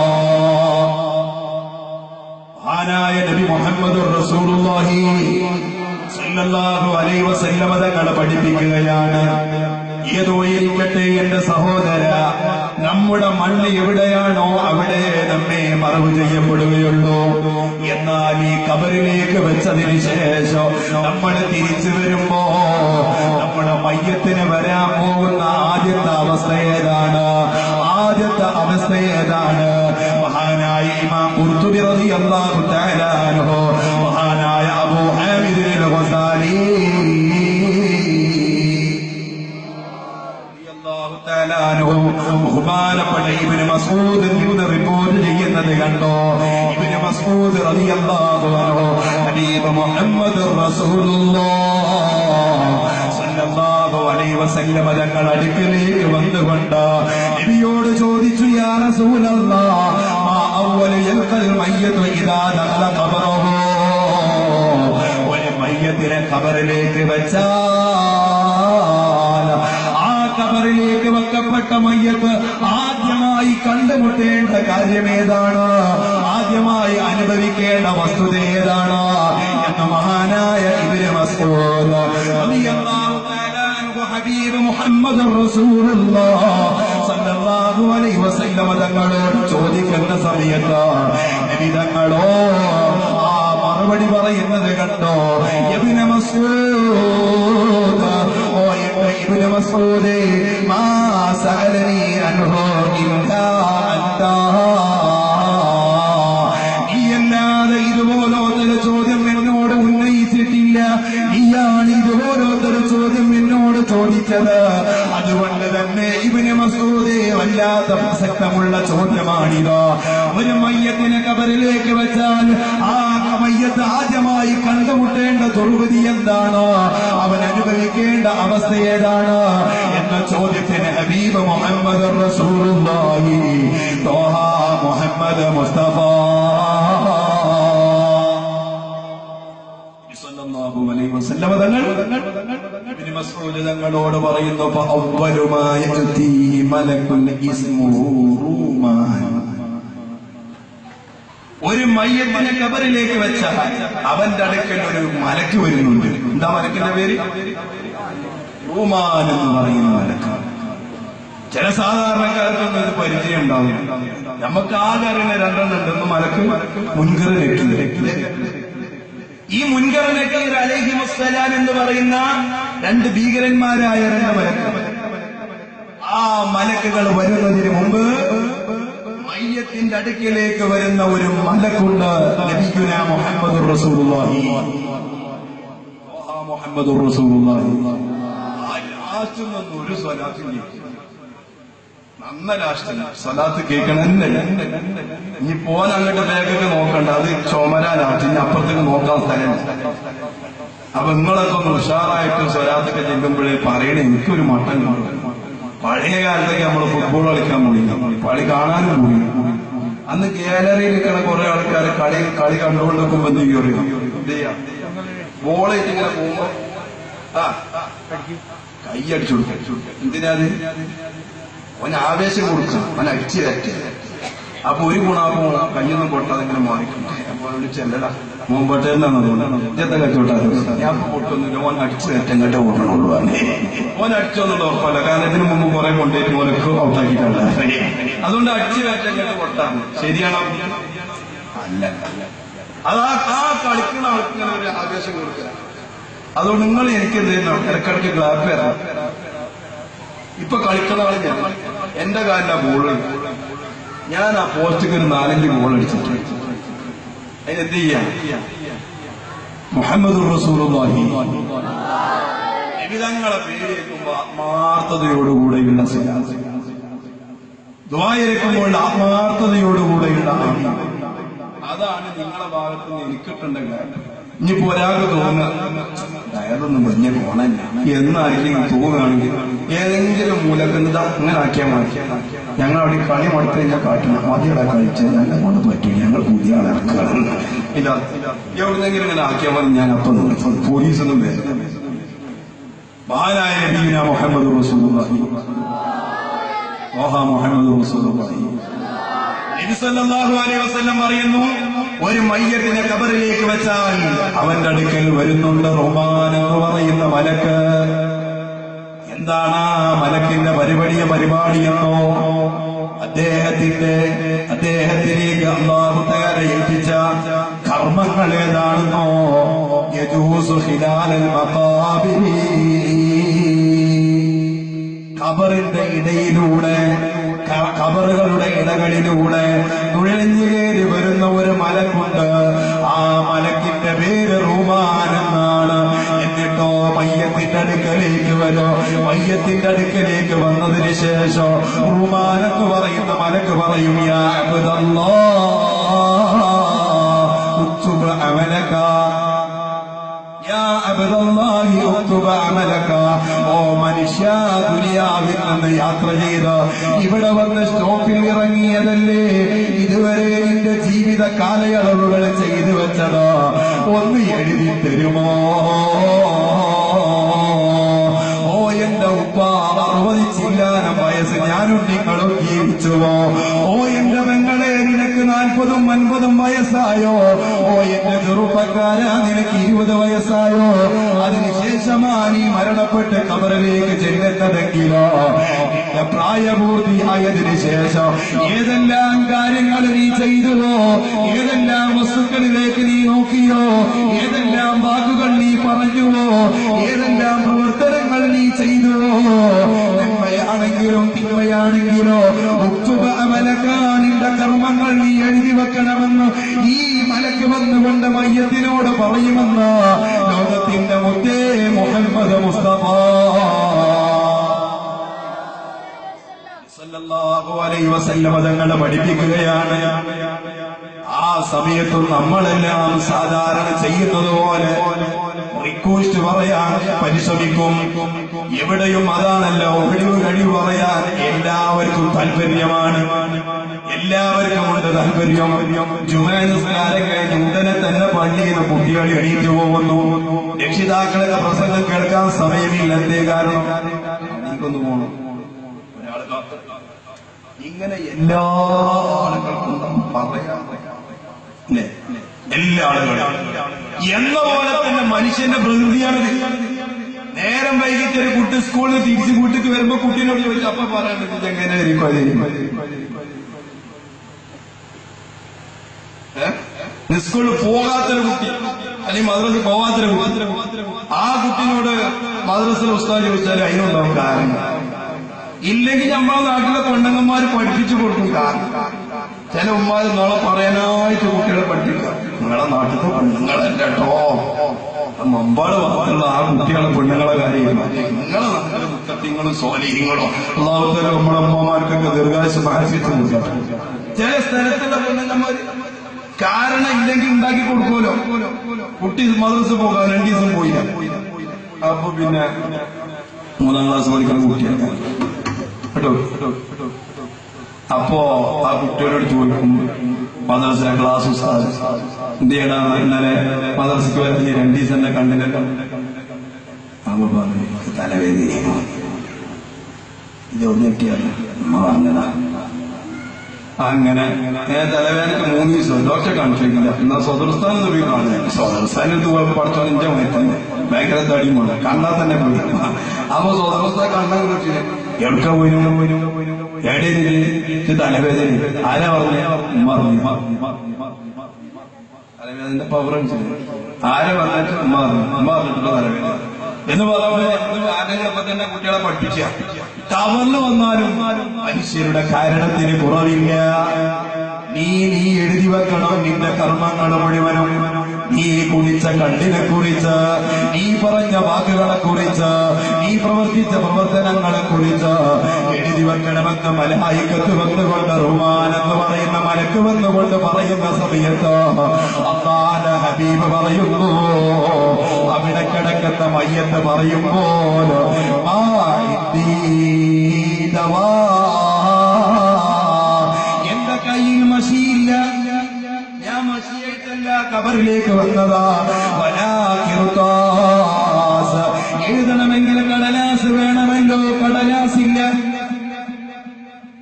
മഹാനായ നബി മുഹമ്മദ് റസൂലുള്ളാഹി സല്ലല്ലാഹു അലൈഹി വസല്ലം തങ്ങൾ പഠിപ്പിക്കുകയാണ്, ഏതോ ഇരിക്കട്ടെ എന്റെ സഹോദര, നമ്മുടെ മണ്ണ് എവിടെയാണോ അവിടെ നമ്മെ മറവ് ചെയ്യപ്പെടുകയുള്ളൂ. എന്നാൽ ഈ ഖബറിലേക്ക് വെച്ചതിന് ശേഷം നമ്മൾ തിരിച്ചു വരുമ്പോ നമ്മുടെ മയ്യത്തിന് വരാൻ പോകുന്ന ആദ്യത്തെ അവസ്ഥ ഏതാണ്? മഹാനായ ഇമാം ഖുർതുബി റളിയല്ലാഹു തആല അൻഹു, മഹാനായ അബൂ ഹാമിദ് അൽ ഗസാലി ബഹുമാനപ്പെട്ട ഇബ്നു മസ്ഊദ് നിന്ന് റിപ്പോർട്ട് മുഹമ്മദുർ റസൂലുള്ളാഹ് സല്ലല്ലാഹു അലൈഹി വസല്ലം തങ്ങൾ അടുക്കലേക്ക് വന്നുകൊണ്ട് നബിയോട് ചോദിച്ചു, യാ റസൂലല്ലാഹ് മാ അവ്വലു യൽഖൽ മയ്യിതു ഇദാ ദഖല ഖബറഹു. ഒരു മയ്യത്തിനെ ഖബറിലേക്ക് വെച്ചാൽ ആ ഖബറിലേക്ക് വെക്കപ്പെട്ട മയ്യത്ത് ആദ്യമായി കണ്ടുമുട്ടേണ്ട കാര്യമേതാണ്, ആദ്യമായി അനുഭവിക്കേണ്ട വസ്തുത ഏതാണ് എന്ന് മഹാനായ ഇബ്നു മസ്ഊദ് റളിയല്ലാഹു തആല അൻഹു ഹബീബ് മുഹമ്മദ് റസൂലുള്ളാഹ് സല്ലല്ലാഹു അലൈഹി വസല്ലം തങ്ങളോട് ചോദിക്കുന്ന സമയത്ത് നബി തങ്ങളോ ആ മറുപടി പറയുന്നത് കണ്ടോ, ഇബ്നു മസ്ഊദ്, ഓ ഇബ്നു മസ്ഊദ്, മാ സഅലനി അൻഹു ഇല്ലാ അൻത. നീയല്ലാതെ ഇതുപോലൊരു ചോദ്യം എന്നോട് ഉന്നയിച്ചിട്ടില്ല, നീയാണ് ഇതുപോലൊരു ചോദ്യം എന്നോട് ചോദിച്ചത്. അതുകൊണ്ട് തന്നെ ഇബ്നു മസ്ഊദ്, വല്ലാത്ത പ്രസക്തമുള്ള ചോദ്യമാണിത്. ഒരു മയ്യത്തിനെ ഖബറിലേക്ക് വെച്ചാൽ ആ മയ്യത്ത് ആദ്യമായി കണ്ടുമുട്ടേണ്ട ദുർഗതി എന്താണ്, അവൻ അനുഭവിക്കേണ്ട അവസ്ഥ ഏതാണ് എന്ന ചോദ്യത്തിന് ഹബീബ് മുഹമ്മദ് റസൂലുള്ളാഹി ത്വാഹ മുഹമ്മദ് മുസ്തഫ സല്ലല്ലാഹു അലൈഹി വസല്ലം ഇബ്നു മസ്ഊദ് തങ്ങളോട് പറയുന്നു, ഫഅവ്വലു മാ യഅതി മലകുൻ ഇസ്മുഹു റൂമാൻ. ഒരു മയ്യത്തിനെ ഖബറിലേക്ക് വെച്ചാൽ അവന്റെ അടുക്കൽ ഒരു മലക്ക് വരുന്നുണ്ട്. എന്താ മലക്കിന്റെ പേര്? റൂമാൻ എന്ന് പറയുന്ന മലക്ക്. ചില സാധാരണക്കാർക്കൊന്നും ഇത് പരിചയം ഉണ്ടാവും. നമുക്ക് ആകെ അറിയുന്ന രണ്ടെണ്ണം ഉണ്ടെന്ന് മലക്ക് മുൻകർ നക്കീർ. ഈ മുൻകർ നക്കീർ അലൈഹിമുസ്സലാം എന്ന് പറയുന്ന രണ്ട് ഭീകരന്മാരായ രണ്ട് മലക്ക്. ആ മലക്കുകൾ വരുന്നതിന് മുമ്പ് മയ്യത്തിന്റെ അടുക്കിലേക്ക് വരുന്ന ഒരു മലക്കുണ്ട്, നബിയുനാ മുഹമ്മദുർ റസൂലുള്ളാഹി മുഹമ്മദുർ റസൂലുള്ളാഹി. ഒരു സ്വലാത്തില്ല, നന്ന രാഷ്ട്രം സ്വലാത്ത് കേൾക്കണം. ഇനി പോൻ അങ്ങോട്ട് ബാഗൊക്കെ നോക്കണ്ട, അത് ചുമരാനാട്ട് ഇനി അപ്പുറത്തേക്ക് നോക്കാൻ സ്ഥലമില്ല. അപ്പൊ നിങ്ങളൊക്കെ ഒന്ന് ഉഷാറായിട്ട് സ്വലാത്തൊക്കെ ചെല്ലുമ്പോഴേ പറയണേ എനിക്കൊരു മട്ടൻ കാണും. പഴയ കാലത്തൊക്കെ നമ്മൾ ഫുട്ബോൾ കളിക്കാൻ പോയി, കളി കാണാനും പോയി. അന്ന് ഗാലറിയിൽ നിൽക്കുന്ന കുറെ ആൾക്കാർ കളി കണ്ടുകൊണ്ട് നിൽക്കുമ്പോ എന്ത് ചെയ്യാം, ബോളായിട്ട് ഇങ്ങനെ പോകുമ്പോ കൈ അടിച്ചു കൊടുക്കും. എന്തിനാത്? അവന് ആവേശം കൊടുക്കുക, അവൻ അടിച്ചു കയറ്റ. അപ്പൊ ഒരു ഗുണാപ്പോ കയ്യൊന്നും പൊട്ടാതെ ഇങ്ങനെ മാറിക്കും. അപ്പൊ ചെല്ലടാ മുമ്പട്ടേന്നാണ് ഇജത്തെ കച്ചോട്ടാ, ഞാൻ പൊട്ടൊന്നുമില്ല, ഓൻ അടിച്ചു കയറ്റം കേട്ട ഓട്ടണുള്ളൂ. ഓൻ അടിച്ചോന്നുള്ള ഉറപ്പല്ല, കാരണം ഇതിനു മുമ്പ് കുറെ കൊണ്ടേറ്റ് ഓനക്ക് ഔട്ടാക്കിയിട്ടല്ല. അതുകൊണ്ട് അടിച്ചു കയറ്റം കേട്ട് പൊട്ടാണ്. ശരിയാണോ? അല്ല, അത് ആ കളിക്കുന്ന ആൾക്ക് ഒരു ആവേശം കൊടുക്കുക. അതുകൊണ്ട് നിങ്ങൾ എനിക്ക് എന്ത് ചെയ്യുന്നു, ഇടക്കിടക്ക് ഗ്ലാപ്പ് വരാം. ഇപ്പൊ കളിക്കുന്ന ആള് ഞാൻ, എന്റെ കാലിലാ ബോള്, ഞാൻ ആ പോസ്റ്റിക്ക് ഒരു 4-5 ഗോൾ അടിച്ചിട്ട് അതിനെന്ത് ചെയ്യാം? മുഹമ്മദുർ റസൂലുള്ളാഹി നബിതങ്ങളെ പേര് കേൾക്കുമ്പോ ആത്മാർത്ഥതയോടുകൂടെയുള്ള ദുആയിരക്കുമ്പോൾ ആത്മാർത്ഥതയോടുകൂടെയുള്ള അതാണ് നിങ്ങളുടെ ഭാഗത്ത് നിന്ന് എനിക്ക് കിട്ടേണ്ട കാര്യം. ഇനിയിപ്പോ ഒരാൾക്ക് തോന്നുക അതൊന്നും വലിയ ഗുണമില്ല എന്നായിരിക്കും തോന്നുകയാണെങ്കിൽ ഏതെങ്കിലും മൂലക്കെന്താ അങ്ങനെ ആക്കിയാൽ മതി. ഞങ്ങൾ അവിടെ കളി മടുത്ത് കഴിഞ്ഞാൽ കാട്ടണം, മതിയുടെ കഴിച്ചാൽ ഞങ്ങളെ കൊണ്ട് പറ്റും, ഞങ്ങൾ പുതിയ ആളെ ഇറക്കണം. ഇല്ല, എവിടുന്നെങ്കിലും ഇങ്ങനെ ആക്കിയാൽ മതി. ഞാൻ അപ്പം പോലീസൊന്നും വരും. മഹാനായ നബിയുനാ മുഹമ്മദ് റസൂലുള്ളാഹി മുഹമ്മദ് റസൂലുള്ളാഹി നബി സല്ലല്ലാഹു അലൈഹി വസല്ലം പറയുന്നു, ഒരു മയ്യത്തിനെ ഖബറിലേക്ക് വെച്ചാൽ അവന്റെ അടുക്കൽ വരുന്നുണ്ട് റഹ്മാൻ എന്ന് പറയുന്ന മലക്ക്. എന്താണ് ആ മലക്കിന്റെ പരിപാടിയെന്നോ? അദ്ദേഹത്തിലേക്ക് അല്ലാഹു തആല ഏൽപ്പിച്ച കർമ്മങ്ങൾ ഏതാണെന്നോ? യജൂസു ഖിലാലൽ മഖാബിരി, ഖബറിന്റെ ഇടയിലൂടെ, ഖബറുകളുടെ ഇടകളിലൂടെ നുഴഞ്ഞു കയറി വരുന്ന ഒരു മലക്കുണ്ട്. ആ മലക്കിന്റെ പേര് റൂമാൻ എന്നാണ്. എന്നിട്ടോ മയ്യത്തിന്റെ അടുക്കലേക്ക് വരും. മയ്യത്തിന്റെ അടുക്കലേക്ക് വന്നതിന് ശേഷം റൂമാൻ എന്ന് പറയുന്ന മലക്ക് പറയും, യാ അബ്ദല്ലാഹ് ഉക്തുബ് അമലക, യാ അബ്ദല്ലാഹി ഉക്തുബ അമലക, ഓ മനുഷ്യ, ദുനിയാവിൽ നിന്ന് യാത്ര ചെയ്ത് ഇവിടെ വന്ന് സ്റ്റോപ്പിൽ ഇറങ്ങിയതല്ലേ, ഇതുവരെ നിന്റെ ജീവിത കാലയളവുകൾ ചെയ്തു വെച്ചത് ഒന്ന് എഴുതി തരുമോ? ഓ എന്റെ ഉപ്പ, 60 ചില്ലാനം വയസ്സ് ഞാനും നിങ്ങളും ജീവിച്ചുവോ? ഓ എന്റെ പെങ്ങളെ, നിനക്ക് 40 50 വയസ്സായോ? ഓ എന്റെ ചെറുപ്പക്കാരാ, നിനക്ക് 20 വയസ്സായോ? അതിനുശേഷമാ നീ മരണപ്പെട്ട് ഖബറിലേക്ക് ചെല്ലുന്നതെങ്കിലോ നിന്റെ പ്രായപൂർത്തിയായതിനു ശേഷം ഏതെല്ലാം കാര്യങ്ങൾ നീ ചെയ്തുവോ, ഏതെല്ലാം വസ്തുക്കളിലേക്ക് നീ നോക്കിയോ, ഏതെല്ലാം വാക്കുകൾ നീ പറഞ്ഞുവോ, ഏതെല്ലാം പ്രവർത്തനങ്ങൾ നീ ചെയ്തുവോ, നന്മയാണെങ്കിലും തിന്മയാണെങ്കിലോ ഉക്തുബ അമലക, നിന്റെ കർമ്മങ്ങൾ നീ എഴുതി വെക്കണമെന്ന് ഈ മലക്ക് വന്നുകൊണ്ട് മയ്യത്തിനോട് പറയുമെന്ന് ലോകത്തിന്റെ മുത്തേ മുഹമ്മദ് മുസ്തഫ സല്ലല്ലാഹു അലൈഹി വസല്ലം തങ്ങളെ പഠിപ്പിക്കുകയാണ്. ആ സമയത്തും നമ്മളെല്ലാം സാധാരണ ചെയ്യുന്നത് പോലെ റിക്വസ്റ്റ് പറയാൻ പരിശ്രമിക്കും. എവിടെയും അതാണല്ലോ, ഒഴിവ് കഴിവ് പറയാൻ എല്ലാവർക്കും താല്പര്യമാണ്, എല്ലാവർക്കും ഉണ്ട് താല്പര്യം. ജുമാ നിസ്കാരം കഴിഞ്ഞ് ഉടനെ തന്നെ പള്ളിയിൽ നിന്ന് കുട്ടികൾ എണീറ്റ് പോകുന്നു. രക്ഷിതാക്കളുടെ പ്രസംഗം കേൾക്കാൻ സമയമില്ല. എന്തേ കാരണം? എനിക്കൊന്ന് പോകണം, ഒരാൾ ഇങ്ങനെ എല്ലാ ആളുകൾക്കും പറയാം, എല്ലാ ആളുകളും എന്ന പോലെ തന്നെ മനുഷ്യന്റെ പ്രകൃതിയാണിത്. നേരം വൈകിട്ട് ഒരു കുട്ടി സ്കൂളിൽ തിരിച്ച് വീട്ടിക്ക് വരുമ്പോ കുട്ടീനോട് ചോദിച്ചു, അപ്പൊ പറയാനുണ്ട് എങ്ങനെ സ്കൂളിൽ പോകാത്തൊരു കുട്ടി അല്ലെങ്കിൽ മദ്രസ പോകാത്തൊരു കുട്ടി, ആ കുട്ടീനോട് മദ്രസയിൽ ഉസ്താദ് ചോദിച്ചാൽ അതിനുണ്ടാവും കാരണം. ഇല്ലെങ്കിൽ നമ്മളെ നാട്ടിലെ പെണ്ണുങ്ങന്മാർ പഠിപ്പിച്ചു കൊടുക്കും കാരണം. ചില ഉമ്മാര് നാളെ പറയാനായിട്ട് കുട്ടികളെ പഠിപ്പിക്കുക, നിങ്ങളെ നാട്ടിലത്തെ പെണ്ണുങ്ങളല്ല കേട്ടോ, മമ്പാട് ഭാഗത്തുള്ള ആ കുട്ടികളെ പെണ്ണുങ്ങളെ കാര്യം നിങ്ങളെ നാട്ടിലെ മുത്തത്തിങ്ങളും സോലിങ്ങളും അള്ളാഹുത്തല നമ്മുടെ അമ്മമാർക്കൊക്കെ ദീർഘായുസ് മഹസിച്ചു കൊടുക്കാം. ചില സ്ഥലത്തുള്ള പെണ്ണുങ്ങന്മാര് കാരണം ഇല്ലെങ്കിൽ ഉണ്ടാക്കി കൊടുക്കുമല്ലോ. കുട്ടി മദ്രസ പോകാൻ 2 ദിവസം പോയില്ല, അപ്പൊ പിന്നെ 3ാം ക്ലാസ് പഠിക്കുന്ന കുട്ടിയാണ് കേട്ടോ. അപ്പോ ആ കുട്ടിയോട് ചോദിക്കും, മദ്രസ ക്ലാസ് എന്ത് ചെയ്യണ, ഇന്നലെ മദ്രസക്ക് വരുന്ന 2 ദിവസം എന്നെ കണ്ടില്ലല്ലോ. അപ്പൊ പറഞ്ഞു തലവേദന, ഇത് ഒന്നിട്ടിയാണ് അമ്മ പറഞ്ഞതാ. അങ്ങനെ തലവേദനക്ക് 3 ദിവസം ഡോക്ടറെ കാണിച്ചില്ല. എന്നാ സ്വതസ്ഥാനം കാണുക, സ്വതസ്ഥാനത്ത് പോയപ്പോ പഠിച്ചാൽ എന്റെ മയത്തന്നെ ഭയങ്കര തടിയുമുണ്ട്, കണ്ടാൽ തന്നെ പോയി. അപ്പൊ സ്വതസ്ഥ കണ്ടാൽ കിട്ടില്ല, എവിടെ പോയിനും എടേ തലവേദന. ആരാ പറഞ്ഞ? തലവേദനന്റെ പവർ ആരെ പറഞ്ഞിട്ട് ഉമ്മ പറഞ്ഞിട്ടുള്ള തലവേദന എന്ന് പറയുമ്പോൾ ആരെങ്കിലൊക്കെ തന്നെ കുട്ടികളെ പഠിപ്പിച്ച കവർന്ന് വന്നാലും മനുഷ്യരുടെ കാരണത്തിന് കുറവില്ല. നീ എഴുതി വെക്കണം നിന്റെ കർമ്മങ്ങൾ മുഴുവനും. നീ കുറിച്ച കണ്ണിനെ കുറിച്ച്, നീ പറഞ്ഞ വാക്കുകളെ കുറിച്ച്, നീ പ്രവർത്തിച്ച പ്രവർത്തനങ്ങളെ കുറിച്ച് എഴുതി വെക്കണമെന്ന് മലായിക്കത്ത് വന്നുകൊണ്ട് റഹ്മാൻ എന്ന് പറയുന്ന മലക്ക് വന്നുകൊണ്ട് പറയുന്ന സമയത്ത് അല്ലാഹുവിന്റെ ഹബീബ് പറയുന്നു, അവിടെ കിടക്കുന്ന മയ്യത്ത് പറയുമ്പോൾ എന്റെ കയ്യിൽ മഷിയില്ല, ഞാൻ മഷിയായിട്ടല്ല കബറിലേക്ക് വന്നതാ. എഴുതണമെങ്കിൽ കടലാസ് വേണമല്ലോ, കടലാസില്ല,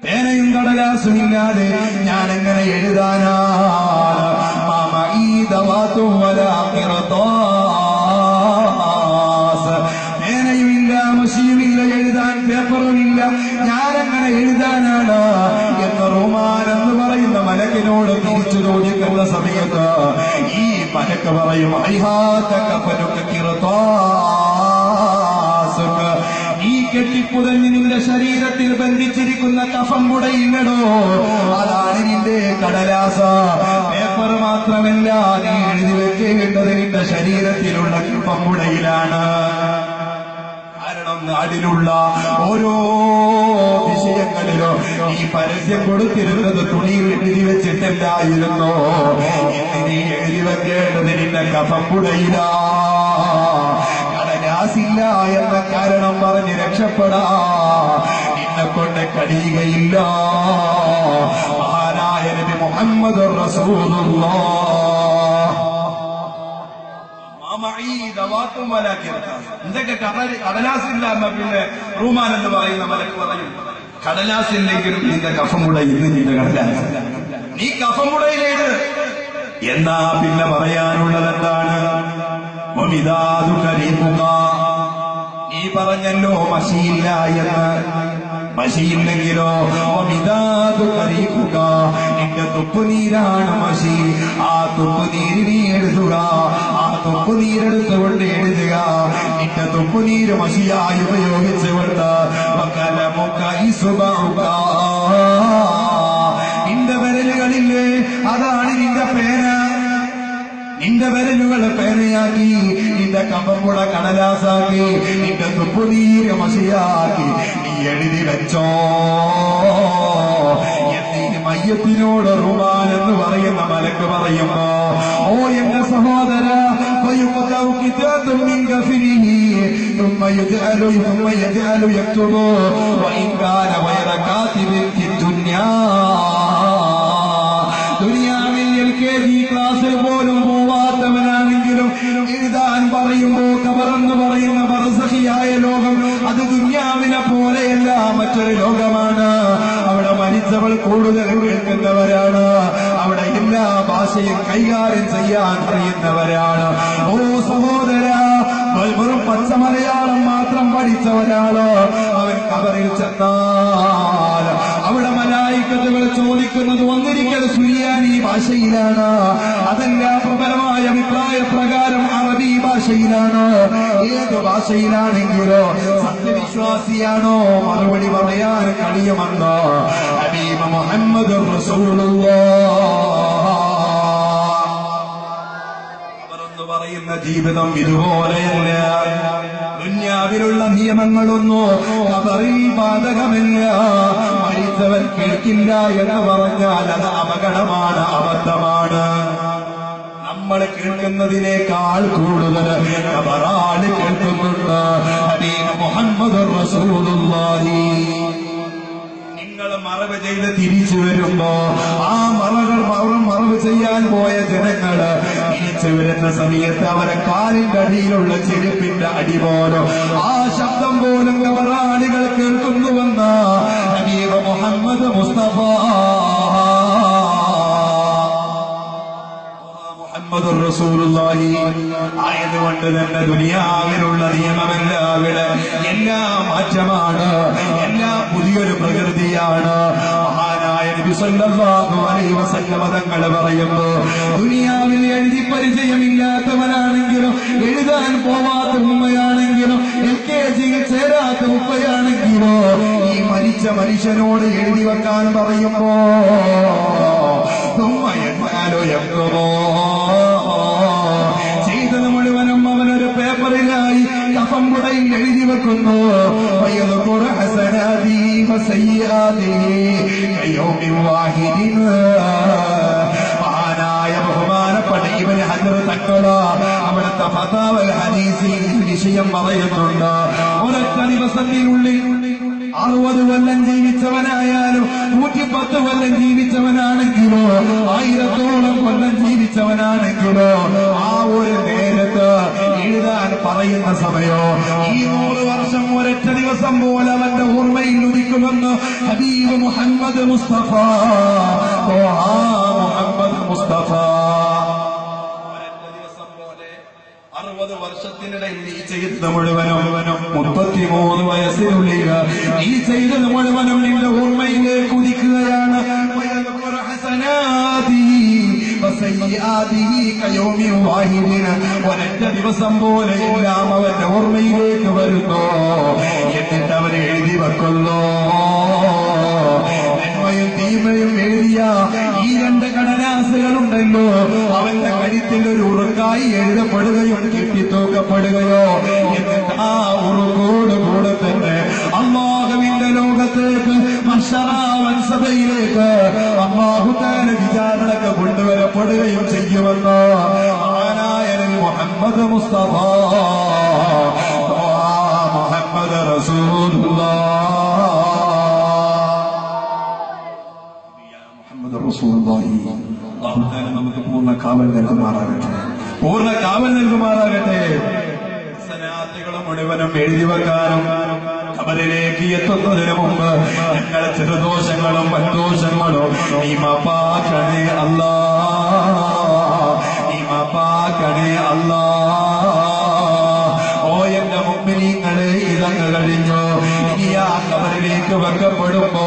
പേനയും കടലാസും ഇല്ലാതെ ഞാൻ എങ്ങനെ എഴുതാനാ? പേനയുമില്ല, മഷിയുമില്ല, എഴുതാൻ പേപ്പറുമില്ല, ഞാനെങ്ങനെ എഴുതാനാണ് എന്ന് റഹ്മാൻ എന്ന് പറയുന്ന മലക്കിനോട് തിരിച്ചു ചോദിക്കുന്ന സമയത്ത് ഈ മലക്ക് പറയും, ഈ കെട്ടിപ്പുതഞ്ഞ് നിന്റെ ശരീരത്തിൽ ബന്ധിച്ചിരിക്കുന്ന കഫം കുടയില്ലടോ, അതാണ് നിന്റെ കടലാസ. പേപ്പർ മാത്രമല്ല, നീ എഴുതി വെക്കേണ്ടത് നിന്റെ ശരീരത്തിലുള്ള കഫം കുടയിലാണ്. കാരണം നാടിലുള്ള ഓരോ വിഷയങ്ങളിലോ ഈ പരസ്യം കൊടുത്തിരുന്നത് തുണിയിൽ എഴുതി വെച്ചിട്ടില്ലായിരുന്നു. നീ എഴുതി വെക്കേണ്ടത് നിന്റെ കഫം കുടയിലാണ്. രക്ഷപ്പെടാ നിന്നെ കൊണ്ട് കഴിയുകയില്ല. മഹാനായ നബി മുഹമ്മദ് റസൂലുള്ളാഹ് എന്തൊക്കെ കടലാസില്ല എന്ന പിന്നെ റൂമാൻ എന്ന് പറയുന്ന മലക്ക് പറയും, കടലാസില്ലെങ്കിലും നിന്റെ കഫമുട ഇന്ന് നിന്റെ കടലാസ്, നീ കഫമുടയിലേത്. എന്നാ പിന്നെ പറയാനുള്ളത് എന്താണ്? നീ പറഞ്ഞല്ലോ മഷിയില്ല എന്ന്. മഷിയില്ലെങ്കിലോ നിന്റെ തുപ്പുനീരാണ് മഷി. ആ തുപ്പുനീര് നീ എഴുതുക, ആ തുപ്പുനീരെടുത്തുകൊണ്ട് എഴുതുക. നിന്റെ തുപ്പുനീര് മഷിയായി ഉപയോഗിച്ചുകൊണ്ട് നിന്റെ വിരലുകളില്ലേ, അതാണ് നിന്റെ പേന. നിന്റെ വിരലുകൾ പേനയാക്കി, നിന്റെ കഫംകുട കടലാസാക്കി, നിന്റെ തുപ്പുനീര് മഷിയാക്കി നീ എഴുതി വെച്ചോ. എന്നീ മയ്യത്തിനോട് റുമാൻ എന്ന് പറയുന്ന മലക്ക് പറയുമ്പോ, ഓ എന്റെ സഹോദര, ദുനിയാവിൽ LKG ക്ലാസ്സിൽ പോലും പോവാത്തവനാണെങ്കിലും എഴുതാൻ പറയുമ്പോ ഖബറെന്ന് പറയുന്ന ബർസഖിയായ ലോകം അത് ദുനിയാവിനെ പോലെയല്ല, മറ്റൊരു ലോകമാണ്. അവിടെ മരിച്ചവൾ കൂടുതൽ കേൾക്കുന്നവരാണ്, അവിടെ എല്ലാ ഭാഷയും കൈകാര്യം ചെയ്യാൻ അറിയുന്നവരാണ്. ഓ സഹോദര, വെറും പച്ച മലയാളം മാത്രം പഠിച്ചവരാണ് അവൻ ഖബറിൽ ചെന്നാൽ അവിടെ മലായിക്കത്തുകൾ ചോദിക്കുന്നത് ഒന്നിരിക്കൽ സുറിയാനി ഭാഷയിലാണ്, അതല്ല പ്രബലമായ അഭിപ്രായ പ്രകാരം അറബി ഭാഷയിലാണ്. ഏത് ഭാഷയിലാണെങ്കിലോ സത്യവിശ്വാസിയാണോ മറുപടി പറയാൻ കഴിയുമെന്ന് ഹബീബ് മുഹമ്മദ് റസൂലുള്ളാഹ് പറയുന്ന ജീവിതം ഇതുപോലെയല്ല. ദുനിയാവിലുള്ള നിയമങ്ങളൊന്നും ഖബറിൽ ബാധകമല്ല. മരിച്ചവൻ കേൾക്കില്ല എന്ന് പറഞ്ഞാൽ അത് അപകടമാണ്, അബദ്ധമാണ്. നമ്മൾ കേൾക്കുന്നതിനേക്കാൾ കൂടുതൽ ഖബറാണ് കേൾക്കുന്നുണ്ട്. ഹബീബ് മുഹമ്മദ് റസൂലുള്ളാഹി മറവ് ചെയ്ത് തിരിച്ചു വരുമ്പോ ആ മറവ് ചെയ്യാൻ പോയ ജനങ്ങള് തിരിച്ചു വരുന്ന സമയത്ത് അവരെ കാലിന്റെ അടിയിലുള്ള ചെരുപ്പിന്റെ അടി പോലും ആ ശബ്ദം പോലും ഖബറാളികൾ കേൾക്കുന്നുവെന്ന് ഹബീബ് മുഹമ്മദ് മുസ്തഫ മുഹമ്മദ് റസൂലുള്ളാഹി. ആയതുകൊണ്ട് തന്നെ ദുനിയാവിലുള്ള നിയമമെല്ലാം എല്ലാം മാറ്റമാണ്, എല്ലാം പുതിയൊരു പ്രകൃതിയാണ്. മഹാനായ നബി സല്ലല്ലാഹു അലൈഹി വസല്ലം തങ്ങൾ പറയുന്നു, ദുനിയാവിൽ എഴുതി പരിചയമില്ലാത്തവനാണെങ്കിലും എഴുതാൻ പോവാത്ത ഉമ്മയാണെങ്കിലും LKG ചേരാത്ത ഉപ്പയാണെങ്കിലോ ഈ മരിച്ച മനുഷ്യനോട് എഴുതി വെക്കാൻ പറയുമ്പോ ചെയ്തത് മുഴുവനും അവനൊരു പേപ്പറിലായി കഫംകുടയിൽ എഴുതി വെക്കുന്നു. മഹാനായ ബഹുമാനപ്പെട്ട ഇബ്നു ഹജർ തഖ്വ അവിടുത്തെ ഫതാവൽ ഹദീസിൽ വിഷയം പറയുന്നുണ്ട്. ഒരൊറ്റ ദിവസത്തിനുള്ളിൽ 60 കൊല്ലം ജീവിച്ചവനായാലും 110 കൊല്ലം ജീവിച്ചവനാണെങ്കിലോ 1000ഓളം കൊല്ലം ജീവിച്ചവനാണെങ്കിലോ ആ ഒരു നേരത്ത് എഴുതാൻ പറയുന്ന സമയോ ഈ 100 വർഷം ഒരൊറ്റ ദിവസം പോലെ അവന്റെ ഓർമ്മയിൽ ഉദിക്കുമെന്ന് ഹബീബ് മുഹമ്മദ് മുസ്തഫ മുഹമ്മദ് മുസ്തഫ. 60 വർഷത്തിനിടയിൽ നീ ചെയ്തത് മുഴുവനും 33 വയസ്സിനുള്ളിൽ നീ ചെയ്തത് മുഴുവനും നിന്റെ ഓർമ്മയിലേക്ക് ഉദിക്കുകയാണ്. ഒരൊറ്റ ദിവസം പോലെ എല്ലാം അവന്റെ ഓർമ്മയിലേക്ക് വരുന്നു. എന്നിട്ട് അവൻ എഴുതി വെക്കുന്നു. നന്മയും തീമയും എഴുതിയ ഈ 2 കടലാസുകളുണ്ടല്ലോ അവന്റെ കഴുത്തിൽ ഒരു ഉറുക്കായി എഴുതപ്പെടുകയോ കെട്ടിത്തൂക്കപ്പെടുകയോ എന്നിട്ട് ആ ഉറുക്കോട് കൂടെ തന്നെ അല്ലാഹുവിന്റെ ലോകത്തേക്ക് മഹ്ശറവൻസഭയിലേക്ക് അല്ലാഹുതആല വിചാരണക്ക് കൊണ്ടുവരപ്പെടുകയും ചെയ്യുമെന്ന് മഹാനായ മുഹമ്മദ് മുസ്തഫ മുഹമ്മദ് റസൂലുള്ളാഹ് പൂർണ്ണ കാവൽ നൽകുമാറാകട്ടെ, പൂർണ്ണ കാവൽ നൽകുമാറാകട്ടെ. സനാത്തുകൾ മുഴുവനും എഴുതി വെക്കാനും ഖബറിലേക്ക് എത്തുന്നതിന് മുമ്പ് ഞങ്ങളെ ചെറുദോഷങ്ങളും വൻദോഷങ്ങളും നീ മാപ്പാക്കണേ അല്ലാ, നീ മാപ്പാക്കണേ അല്ലാ. ഓ എന്റെ മുഅ്മിനീങ്ങളെ, ഇതങ്ങ് കഴിഞ്ഞു. ഇനി ആ ഖബറിലേക്ക് വെക്കപ്പെടുമ്പോ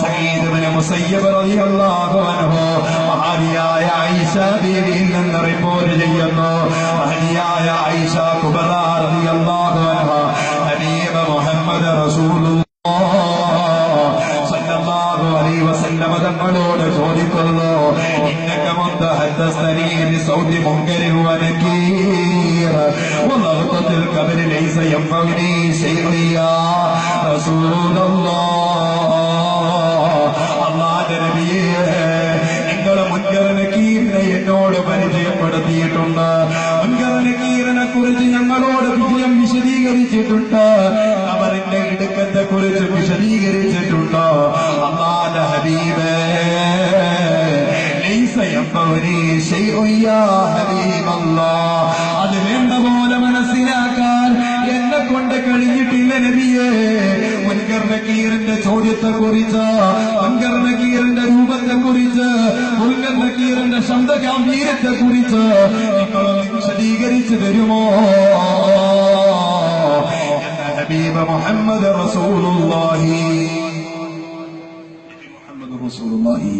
സഈദ് ഇബ്നു മുസയ്യിബ് റളിയല്ലാഹു അൻഹു മഹാനിയായ ആയിഷ ബീവിയിൽ നിന്ന് റിപ്പോർട്ട് ചെയ്യുന്നു. മഹാനിയായ ആയിഷ കുബ്ര റളിയല്ലാഹു അൻഹ ഹബീബ് മുഹമ്മദ് റസൂലുള്ളാഹ് സല്ലല്ലാഹു അലൈഹി വസല്ലം തങ്ങളോട് ചോദിക്കുന്നു, ഇന്നക മുതഹദ്ദസനി ബിസൗതി മുൻകരി വനകീർ വലഗ്തത്തിൽ ഖബരി ലൈസ യൻഫഉനി ശൈഉൻ യാ റസൂലല്ലാഹ്. അല്ലാഹുവിന്റെ നബിയേ, നിങ്ങൾ മുൻകർ നകീറിനെ എന്നോട് പരിചയപ്പെടുത്തിയിട്ടുണ്ട്, മുൻകർ നകീറിനെ കുറിച്ച് ഞങ്ങളോട് വിജയം വിശദീകരിച്ചിട്ടുണ്ട്, ഖബറിന്റെ ഇടുക്കത്തെ കുറിച്ച് വിശദീകരിച്ചിട്ടുണ്ട്. അല്ലാഹുവിന്റെ ഹബീബേ, ലൈസ യൻഫഉനി ശൈഉൻ യാ ഹബീബല്ലാഹ്. അത് വേണ്ട പോലെ മനസ്സിലാക്കാൻ എന്നെ കൊണ്ട് കഴിഞ്ഞിട്ടില്ല നബിയേ. മുൻകർ നകീറിന്റെ ചോദ്യത്തെ കുറിച്ച്, മുൻകർ നകീറിന്റെ രൂപത്തെ കുറിച്ച്, മുൻകർ നകീറിന്റെ ശബ്ദ ഗാംഭീര്യത്തെ കുറിച്ച് നിങ്ങളൊന്ന് വിശദീകരിച്ചു തരുമോ എന്ന ഹബീബ് മുഹമ്മദ് റസൂലുള്ളാഹി, മുഹമ്മദ് റസൂലുള്ളാഹി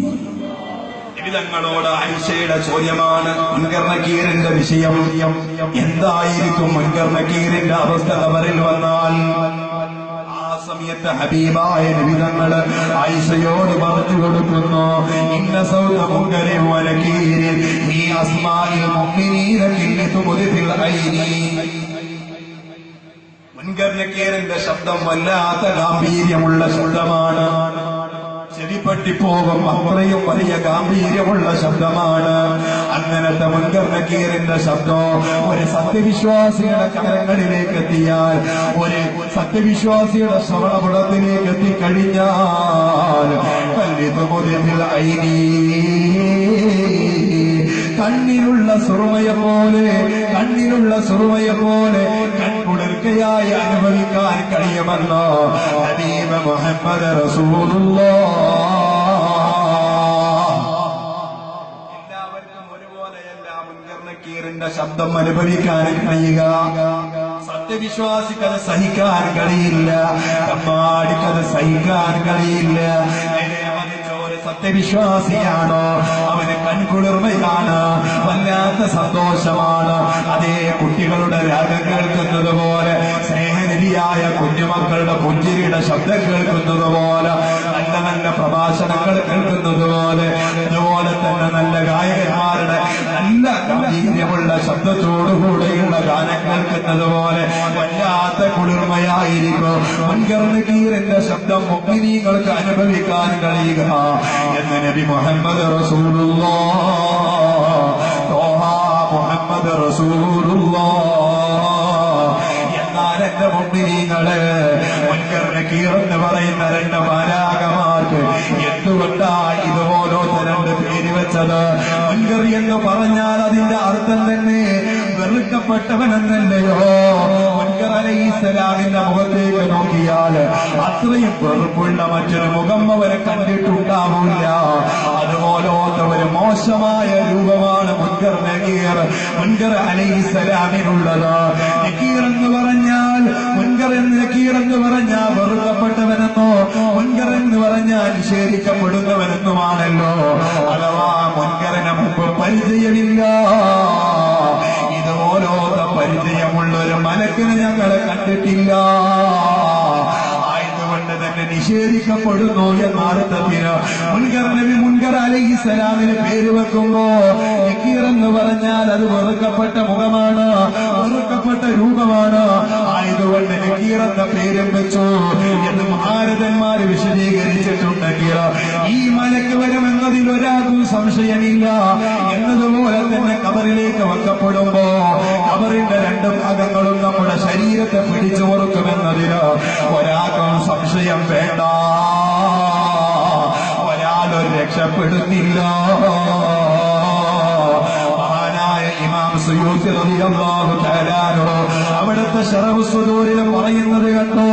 വിധങ്ങളോട് ആയിഷയുടെ ചോദ്യമാണ് മുൻകർ നകീറിന്റെ വിഷയം. എന്തായിരിക്കും മുൻകർ നകീറിന്റെ അവസ്ഥ ഖബറിൽ വന്നാൽ? ആ സമയത്ത് ഹബീബായ നബിതങ്ങൾ ആയിഷയോട് പറഞ്ഞു കൊടുക്കുന്നു, ഇന്ന സൗത മുൻകരി വനകീരിൻ ഈ അസ്മാഇൽ മുഅ്മിനീന കില്ലതു മുദ്ഫിൽ ഐനി. മുൻകർ നകീറിന്റെ ശബ്ദം വല്ലാത്ത ഗാംഭീര്യമുള്ള ശബ്ദമാണ്, ചെവിപ്പട്ടിപ്പോകും അത്രയും വലിയ ഗാംഭീര്യമുള്ള ശബ്ദമാണ്. അങ്ങനത്തെ മുൻകർ നകീറിന്റെ ശബ്ദം ഒരു സത്യവിശ്വാസിയുടെ കരങ്ങളിലേക്ക് എത്തിയാൽ, ഒരു സത്യവിശ്വാസിയുടെ ശ്രവണപുടത്തിലേക്ക് എത്തിക്കഴിഞ്ഞാൽ കണ്ണിലുള്ള സുറുമയെ പോലെ, കണ്ണിലുള്ള സുറുമയെ പോലെ കൺകുളിർക്കയായി അനുഭവിക്കാൻ കഴിയുമെന്നോ ഹബീബ് മുഹമ്മദ് റസൂലുള്ളാഹ്. എല്ലാവർക്കും ഒരുപോലെയല്ല മുൻകർ നകീറിന്റെ ശബ്ദം അനുഭവിക്കാൻ കഴിയുക. സത്യവിശ്വാസിക്കത് സഹിക്കാൻ കഴിയില്ല, കമ്മാടിക്കത് സഹിക്കാൻ കഴിയില്ല. സത്യവിശ്വാസിയാണോ അവന് കൺകുളിർമയാണ്, വല്ലാത്ത സന്തോഷമാണ്. അതേ കുട്ടികളുടെ രാഗം കേൾക്കുന്നത് പോലെ, സ്നേഹനിധിയായ കുഞ്ഞുമക്കളുടെ പുഞ്ചിരിയുടെ ശബ്ദം കേൾക്കുന്നത് പോലെ, നല്ല നല്ല പ്രഭാഷണങ്ങൾ കേൾക്കുന്നത് പോലെ, അതുപോലെ തന്നെ നല്ല ഗായകന്മാരുടെ നല്ല ഗാംഭീര്യമുള്ള ശബ്ദത്തോടുകൂടെയുള്ള ഗാനം കേൾക്കുന്നത് പോലെ വല്ലാത്ത കുളിർമയായിരിക്കും മുൻകർ നകീറിന്റെ ശബ്ദം മുഅ്മിനീങ്ങൾക്ക് അനുഭവിക്കാൻ കഴിയുക എന്ന് നബി മുഹമ്മദ് റസൂലുള്ളാഹ് മുഹമ്മദ് റസൂലുള്ളാഹ്. എന്നാൽ എന്റെ മുഅ്മിനീങ്ങളെ, മുൻകർ നകീർ എന്ന് പറയുന്ന രണ്ട് മാലാഖമാർക്ക് എന്തുകൊണ്ടാണ് ഇതുപോലത്തെ രണ്ട് പേര് വെച്ചത്? മുൻകർ എന്ന് പറഞ്ഞാൽ അതിന്റെ അർത്ഥം തന്നെ വെറുക്കപ്പെട്ടവനെന്നല്ലയോ? മുൻകർ അലൈഹിസ്സലാമിന്റെ മുഖത്തേക്ക് നോക്കിയാൽ അത്രയും വെറുപ്പുള്ള മറ്റൊരു മുഖം അവരെ കണ്ടിട്ടുണ്ടാവില്ല. അതുപോലത്തെ ഒരു മോശമായ രൂപമാണ് മുൻകർ നകീർ, മുൻകർ അലൈഹിസ്സലാമിനുള്ളത്. നകീർ എന്ന് പറഞ്ഞാൽ, മുൻകർ എന്ന് നകീർ എന്ന് പറഞ്ഞാൽ വെറുക്കപ്പെട്ടവനെന്നോ, മുൻകർ എന്ന് പറഞ്ഞാൽ നിഷേധിക്കപ്പെടുന്നവനെന്നുമാണല്ലോ. അഥവാ മുൻകറിന് മുമ്പ് പരിചയമില്ല. ഇതുപോലത്തെ പരിചയമുള്ള ഒരു മലക്കിനെ ഞങ്ങളെ കണ്ടിട്ടില്ല. ആയതുകൊണ്ട് തന്നെ നിഷേധിക്കപ്പെടുന്നു എന്നർത്ഥത്തിന് മുൻകർ നബി മുൻകർ അലൈഹിസ്സലാമിന് പേര് വെക്കുമ്പോ നകീർ എന്ന് പറഞ്ഞാൽ അത് വെറുക്കപ്പെട്ട മുഖമാണ്, വെറുക്കപ്പെട്ട രൂപമാണ്. ആയതുകൊണ്ട് നകീർ എന്ന പേരും വെച്ചു എന്ന് മഹാരഥന്മാര് വിശദീകരിച്ചിട്ടുണ്ടെങ്കിൽ ഈ മലക്ക് വരുമെന്നതിൽ ഒരാൾക്കും സംശയമില്ല. എന്നതുപോലെ തന്നെ ഖബറിലേക്ക് വെക്കപ്പെടുമ്പോ ഖബറിന്റെ രണ്ട് ഭാഗങ്ങളും നമ്മുടെ ശരീരത്തെ പിടിച്ചു മുറുക്കുമെന്നതിന് ഒരാൾക്കും സംശയം വേണ്ട. ഒരാളും രക്ഷപ്പെടുന്നില്ല. സുയൂത്തി റളിയല്ലാഹു തആല അവിടുത്തെ ശറഹു സുദൂരിൽ പറയുന്നത് കണ്ടോ,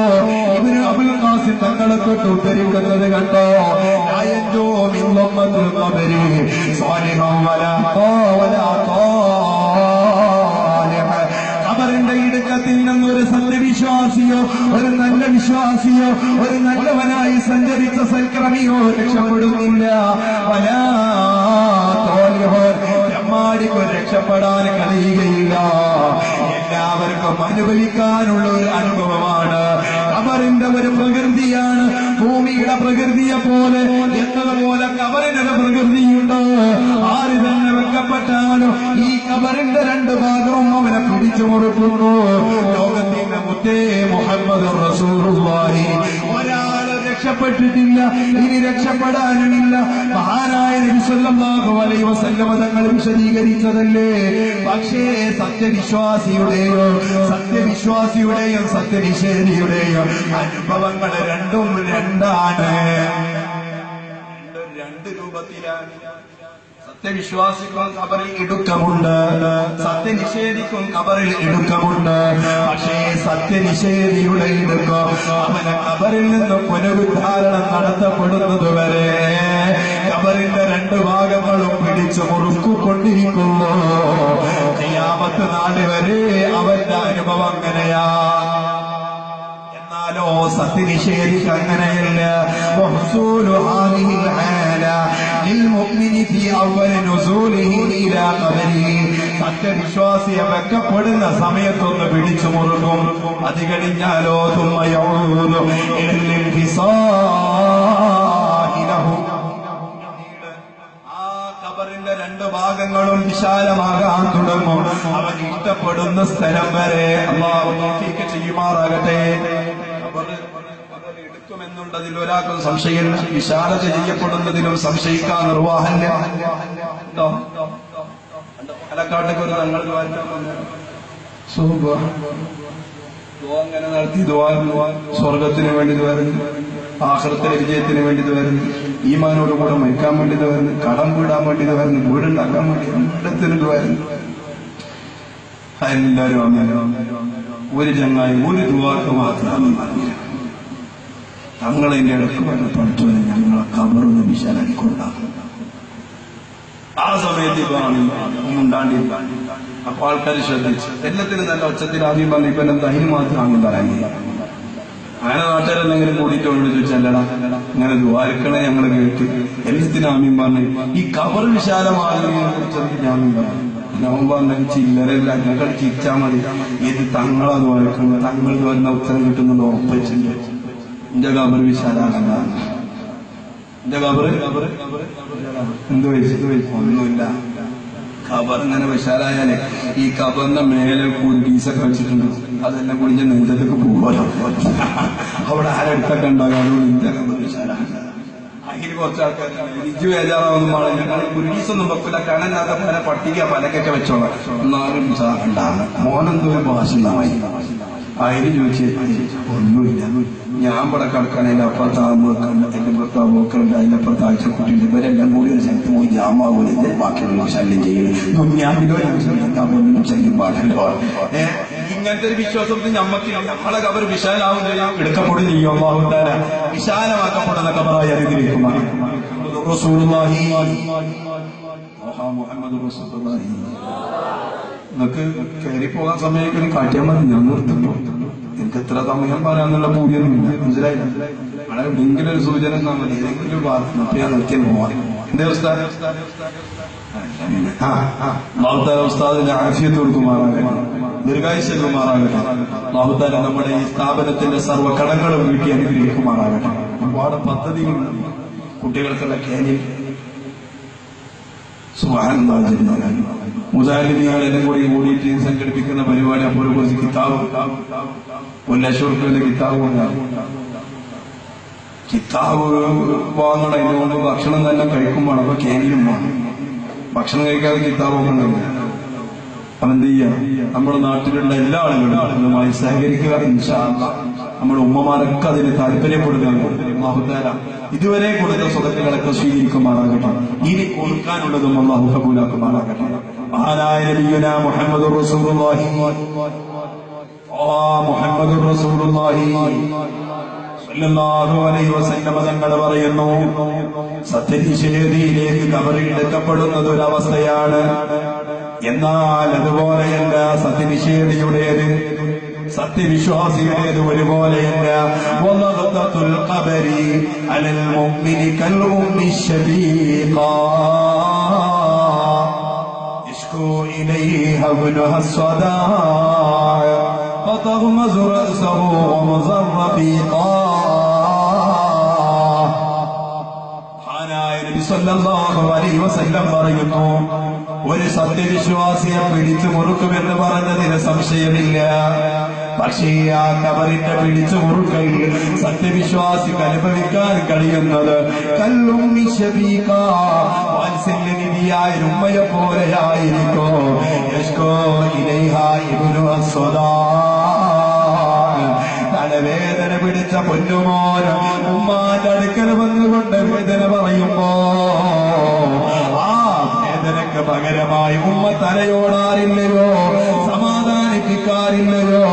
ഇബ്നു അബുൽ ഖാസിം തങ്ങളെ തൊട്ട് ഉദ്ധരിക്കുന്നത് കണ്ടോ, ആയന്തോ മിൻ ഉമ്മത്തുൽ ഖബരി സാലിഹൻ വലാ താലിഹ്. ഖബറിന്റെ ഇടുക്കത്തിൽ നിന്നൊരു സത്യവിശ്വാസിയോ ഒരു നല്ല വിശ്വാസിയോ ഒരു നല്ലവനായി സഞ്ചരിച്ച സൽക്രമിയോ രക്ഷപ്പെടുന്നില്ല. വലാ താലിഹ്, ചെമ്മാടിക്ക് രക്ഷപ്പെടാൻ കഴിയുകയില്ല. എല്ലാവർക്കും അനുഭവിക്കാനുള്ള ഒരു അനുഭവമാണ്. ഖബറിന്റെ ഒരു പ്രകൃതിയാണ്. ഭൂമിയുടെ പ്രകൃതിയെ പോലെ എന്നതുപോലെ ഖബറിനൊരു പ്രകൃതിയുണ്ട്. ആര് തന്നെ വെക്കപ്പെട്ടാലും ഈ ഖബറിന്റെ രണ്ട് ഭാഗവും അവനെ പിടിച്ചു കൊടുക്കുന്നു. ലോകത്തിന്റെ മുത്തേ മുഹമ്മദ് റസൂലുള്ളാഹി ഒരാള് രക്ഷപ്പെട്ടിട്ടില്ല, ഇനി രക്ഷപ്പെടാനുമില്ല. മഹാനായ നബി സല്ലല്ലാഹു അലൈഹി വസല്ലം തങ്ങൾ വിശദീകരിച്ചതല്ലേ. പക്ഷേ സത്യവിശ്വാസിയുടെയോ സത്യനിഷേധിയുടെയോ അനുഭവങ്ങൾ രണ്ടും രണ്ടാണ്. രണ്ട് രൂപത്തിലാണ്. സത്യവിശ്വാസിക്കും ഖബറിൽ ഇടുക്കമുണ്ട്, സത്യനിഷേധിക്കും ഖബറിൽ ഇടുക്കമുണ്ട്. പക്ഷേ സത്യനിഷേധിയുടെ ഇടുക്കം അവനെ ഖബറിൽ നിന്നും പുനരുദ്ധാരണം നടത്തപ്പെടുന്നത് വരെ ഖബറിന്റെ രണ്ട് ഭാഗങ്ങളും പിടിച്ചു മുറുക്കുകൊണ്ടിരിക്കുന്നു. ഖിയാമത്ത് നാൾ വരെ അവന്റെ അനുഭവം അങ്ങനെയാ. എന്നാലോ സത്യനിഷേധിക്ക് അങ്ങനെയല്ല. വഹ്സൂലു ഹാദിഹിൽ ഹാല ലിൽമുഅ്മിനി ഫീ അവ്വൽ നുസൂലിഹി ഇലാ ഖബരിഹി. സത്യവിശ്വാസിയെ വെക്കപ്പെടുന്ന സമയത്തൊന്ന് പിടിച്ചു മുറുകും. അത് കഴിഞ്ഞാലോ തുമ്മ യഊദു ഇലൽ ഇൻഫിസാഹി ലഹു. ഖബറിന്റെ രണ്ട് ഭാഗങ്ങളും വിശാലമാകാൻ തുടങ്ങും. അവൻ ഇഷ്ടപ്പെടുന്ന സ്ഥലം വരെ. അല്ലാഹു തൗഫീഖ് ചെയ്യുമാറാകട്ടെ. എടുക്കുമെന്നുള്ളതിൽ ഒരാൾക്കും സംശയമില്ല. വിശാലത ചെയ്യപ്പെടുന്നതിലും സംശയിക്കാൻ നിർവാഹമില്ല. പാലക്കാട്ടേക്ക് ഒരു തങ്ങൾ അങ്ങനെ നടത്തി സ്വർഗത്തിന് വേണ്ടി വരുന്നു, ആഖിറത്തിലെ വിജയത്തിന് വേണ്ടി വരുന്നു, ഈമാനോട് കൂടെ മരിക്കാൻ വേണ്ടി വരുന്നു, കടം വീടാൻ വേണ്ടി വരുന്നു, വീടുണ്ടാക്കാൻ വേണ്ടി എല്ലാത്തിനും വരുന്നു. എല്ലാവരും അങ്ങനെ ഒരു ചങ്ങായി ഒരു ദുആക്ക് മാത്രം തങ്ങളതിന്റെ ഇടയ്ക്ക് വന്ന് പഠിച്ചോനെ ഞങ്ങളെ ഖബറൊന്ന് വിശാലാക്കിക്കൊണ്ടാകും. ആ സമയത്ത് ഉണ്ടാണ്ടില്ല. അപ്പൊ ആൾക്കാർ ശ്രദ്ധിച്ചു. എല്ലാത്തിനും നല്ല ഒച്ചത്തിൽ ആദ്യം പറഞ്ഞു. ഇപ്പൊ എന്താ അതിന് മാത്രം അങ്ങ് പറയാനില്ല. അങ്ങനെ നാട്ടുകാരെന്തെങ്കിലും കൂടിയിട്ട് വേണ്ടി ചോദിച്ചല്ലടാ ഇങ്ങനെ ദ്വാരക്കണേ ഞങ്ങള് കേട്ട് എല്ലാത്തിനും ആമീൻ പറഞ്ഞു. ഈ ഖബർ വിശാലമാകുന്നതിനെ കുറിച്ച് ഞാനും പറഞ്ഞു. ഞാൻ പറഞ്ഞ ചില്ലറല്ല, ഞങ്ങൾ ചിരിച്ചാൽ മതി. ഇത് തങ്ങളാ ദ്വാരക്കുന്നത്, തങ്ങൾ വരുന്ന ഉത്തരം കിട്ടുന്നത് ഉറപ്പിച്ചിട്ടുണ്ട്. എന്റെ ഖബർ വിശാലാകണ്ട. എന്റെ ഖബർ എന്ത് ഒന്നുമില്ല. ഖബർ ഇങ്ങനെ വിശാലായാലേ ഈ ഖബറിന്റെ മേലെ പീസൊക്കെ വെച്ചിട്ടുണ്ട്. അതെല്ലാം കുടിഞ്ഞ നെഞ്ചത്തേക്ക് പോകാലോ. അവിടെ ആരെടുത്തൊക്കെ ഉണ്ടാകാം. എന്റെ ഖബർ വിശാലാകണ്ട. അതിന് കുറച്ച് ആൾക്കാർ രിജു വേജാറാവുന്ന ആളെ ഞങ്ങൾ കുരീസൊന്നും വെക്കില്ല. കണനാഥ പല പട്ടിക പലക്കൊക്കെ വെച്ചോളാം. എന്നാലും ഉണ്ടാകും. മോനെന്തോ ഒരു ഭാഷ ഉണ്ടായി. അതിന് ചോദിച്ചു ഒന്നുമില്ല. ഞാൻ ഇവിടെ കിടക്കണേന്റെ അപ്പുറത്ത് ആകുമ്പോഴേക്കുണ്ട്, എന്റെ ഭർത്താവ് പോക്കുണ്ട്, അതിന്റെ അപ്പുറത്ത് ആഴ്ചക്കുട്ടിയുണ്ട്. ഇവരെല്ലാം കൂടി ഒരു സ്ഥലത്ത് പോയി ജാമാകൂല. ബാക്കിയുള്ള ശല്യം ചെയ്യുന്നു. ഞാനിലോ ശല്യം പാടല്ലോ. ഇങ്ങനത്തെ ഒരു വിശ്വാസത്തിൽ നമ്മക്ക് നമ്മളെ ഖബർ വിശാലാവും ചെയ്യാം, എടുക്കപ്പെടും ചെയ്യും. അല്ലാഹു തആല വിശാലമാക്കപ്പെടുന്ന ഖബറായി അനുഗ്രഹിക്കുമാറാകട്ടെ. റസൂലുള്ളാഹി മുഹമ്മദ് റസൂലുള്ളാഹി. നിങ്ങൾക്ക് കയറി പോകാൻ സമയം കാട്ടിയാൽ മതി, ഞാൻ നിർത്തുന്നു. എനിക്ക് എത്ര സമയം പറയാന്നുള്ള പൂതിയൊന്നുമില്ല. മനസ്സിലായില്ല? അവിടെ എവിടെയെങ്കിലും ഒരു സൂചന തന്നാൽ മതി. ഏതെങ്കിലും പ്രാർത്ഥന അപ്പൊ ഞാൻ നിർത്തിയാൽ പോവാൻ. എന്തേ ഉസ്താദ്? ഉസ്താദിന്റെ ആഫിയത്ത് കൊടുക്കുമാറാകട്ടെ, ദീർഘായുസ്സ് നൽകുമാറാകട്ടെ. അല്ലാഹു തആല നമ്മുടെ ഈ സ്ഥാപനത്തിന്റെ സർവ്വ കടങ്ങളും വീട്ടി അനുഗ്രഹിക്കുമാറാകട്ടെ. ഒരുപാട് പദ്ധതികളുണ്ട്. കുട്ടികൾക്കുള്ള ക്യാനിൽ മുജാഹിദീങ്ങളെല്ലാം കൂടിയിട്ട് സംഘടിപ്പിക്കുന്ന പരിപാടി. അപ്പോൾ കുറച്ച് കിതാബ്, 1 ലക്ഷം റുപ്യയുടെ കിതാബ് വാങ്ങണം. അതിന് മുമ്പ് ഭക്ഷണം തന്നെ കഴിക്കുമ്പോൾ അപ്പൊ ക്യാനിലും വേണം. ഭക്ഷണം കഴിക്കാതെ കിതാബൊക്കെ ഉണ്ടല്ലോ. അപ്പൊ എന്ത് ചെയ്യാം? നമ്മുടെ നാട്ടിലുള്ള എല്ലാ ആളുകളും അതുമായി സഹകരിക്കുക. ഇൻഷാ അല്ലാഹ് നമ്മുടെ ഉമ്മമാരൊക്കെ അതിന് താല്പര്യപ്പെടുക. അല്ലാഹു തആല ഇതുവരെ കൊടുത്ത സ്വതക്കുകളൊക്കെ സ്വീകരിക്കുമാറാകട്ടെ. ഇനി കൊടുക്കാനുള്ളതും അല്ലാഹു കബൂലാക്കുമാറാകട്ടെ. മഹാനായ നബിയുനാ മുഹമ്മദുർ റസൂലുള്ളാഹി മുഹമ്മദുർ റസൂലുള്ളാഹി സല്ലല്ലാഹു അലൈഹി വസല്ലം തങ്ങൾ പറയുന്നു, സത്യനിഷേധിയിലേക്ക് കബറിലെടുക്കപ്പെടുന്നത് ഒരവസ്ഥയാണ്. എന്നാൽ അതുപോലെയല്ല സത്യനിഷേധിയുടേത്, സത്യവിശ്വാസിയുടേത് ഒരുപോലെയല്ല. വലഖത്തുൽ ഖബരി അലൽ മുഅ്മിനി കൽ ഉമ്മി ശഫീഖാ യശ്കൂ ഇലൈഹാ ഇബ്നുഹാ സ്വദാഅ ഫതഗ്മസു റഅസഹു വമസർ റഫീഖാ. നബി സല്ലല്ലാഹു അലൈഹി വസല്ലം പറയുന്നു, ഒരു സത്യവിശ്വാസിയെ പിടിച്ചു മുറുക്കുമെന്ന് പറഞ്ഞതിന് സംശയമില്ല. പക്ഷേ ആ കബറിന്റെ പിടിച്ചു മുറുക്കൽ സത്യവിശ്വാസിക്ക് അനുഭവിക്കാൻ കഴിയുന്നത് കല്ലുമ്മി ശഫീഖാ, വാത്സല്യനിധിയായ ഉമ്മയെ പോലെയായിരിക്കോ. യശ്കൂ ഇലൈഹാ ഇബ്നുഹാ സ്വദാഅ, തലവേദന പിടിച്ച പൊന്നുമോൻ ഉമ്മാന്റെ അടുക്കൽ വന്നുകൊണ്ട് വേദന പറയുമ്പോ ആ വേദനക്ക് പകരമായി ഉമ്മ തലയോടാറില്ലയോ, സമാധാനിപ്പിക്കാറില്ലയോ.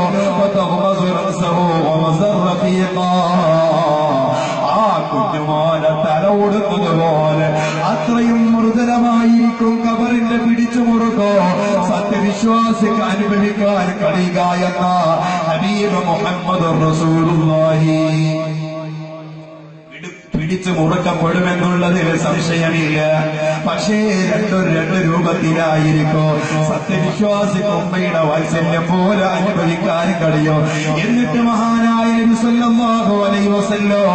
ആ കുഞ്ഞുമോനെ തല ഓടുന്നത് പോലെ അത്രയും മൃദുലമായിരിക്കും കബറിന്റെ പിടിച്ചു മുറുക്കോ സത്യവിശ്വാസിക്ക് അനുഭവിക്കാൻ കഴിയുക എന്ന ഹബീബ് മുഹമ്മദ് റസൂലുള്ളാഹി. പിടിച്ചു മുറുക്കപ്പെടുമെന്നുള്ളതിൽ സംശയമില്ല. പക്ഷേ രണ്ട് രൂപത്തിലായിരിക്കും സത്യവിശ്വാസിക്ക് ഉമ്മയുടെ വാത്സല്യം പോലെ അനുഭവിക്കാൻ കഴിയും. എന്നിട്ട് മഹാനായ നബി സല്ലല്ലാഹു അലൈഹി വസല്ലം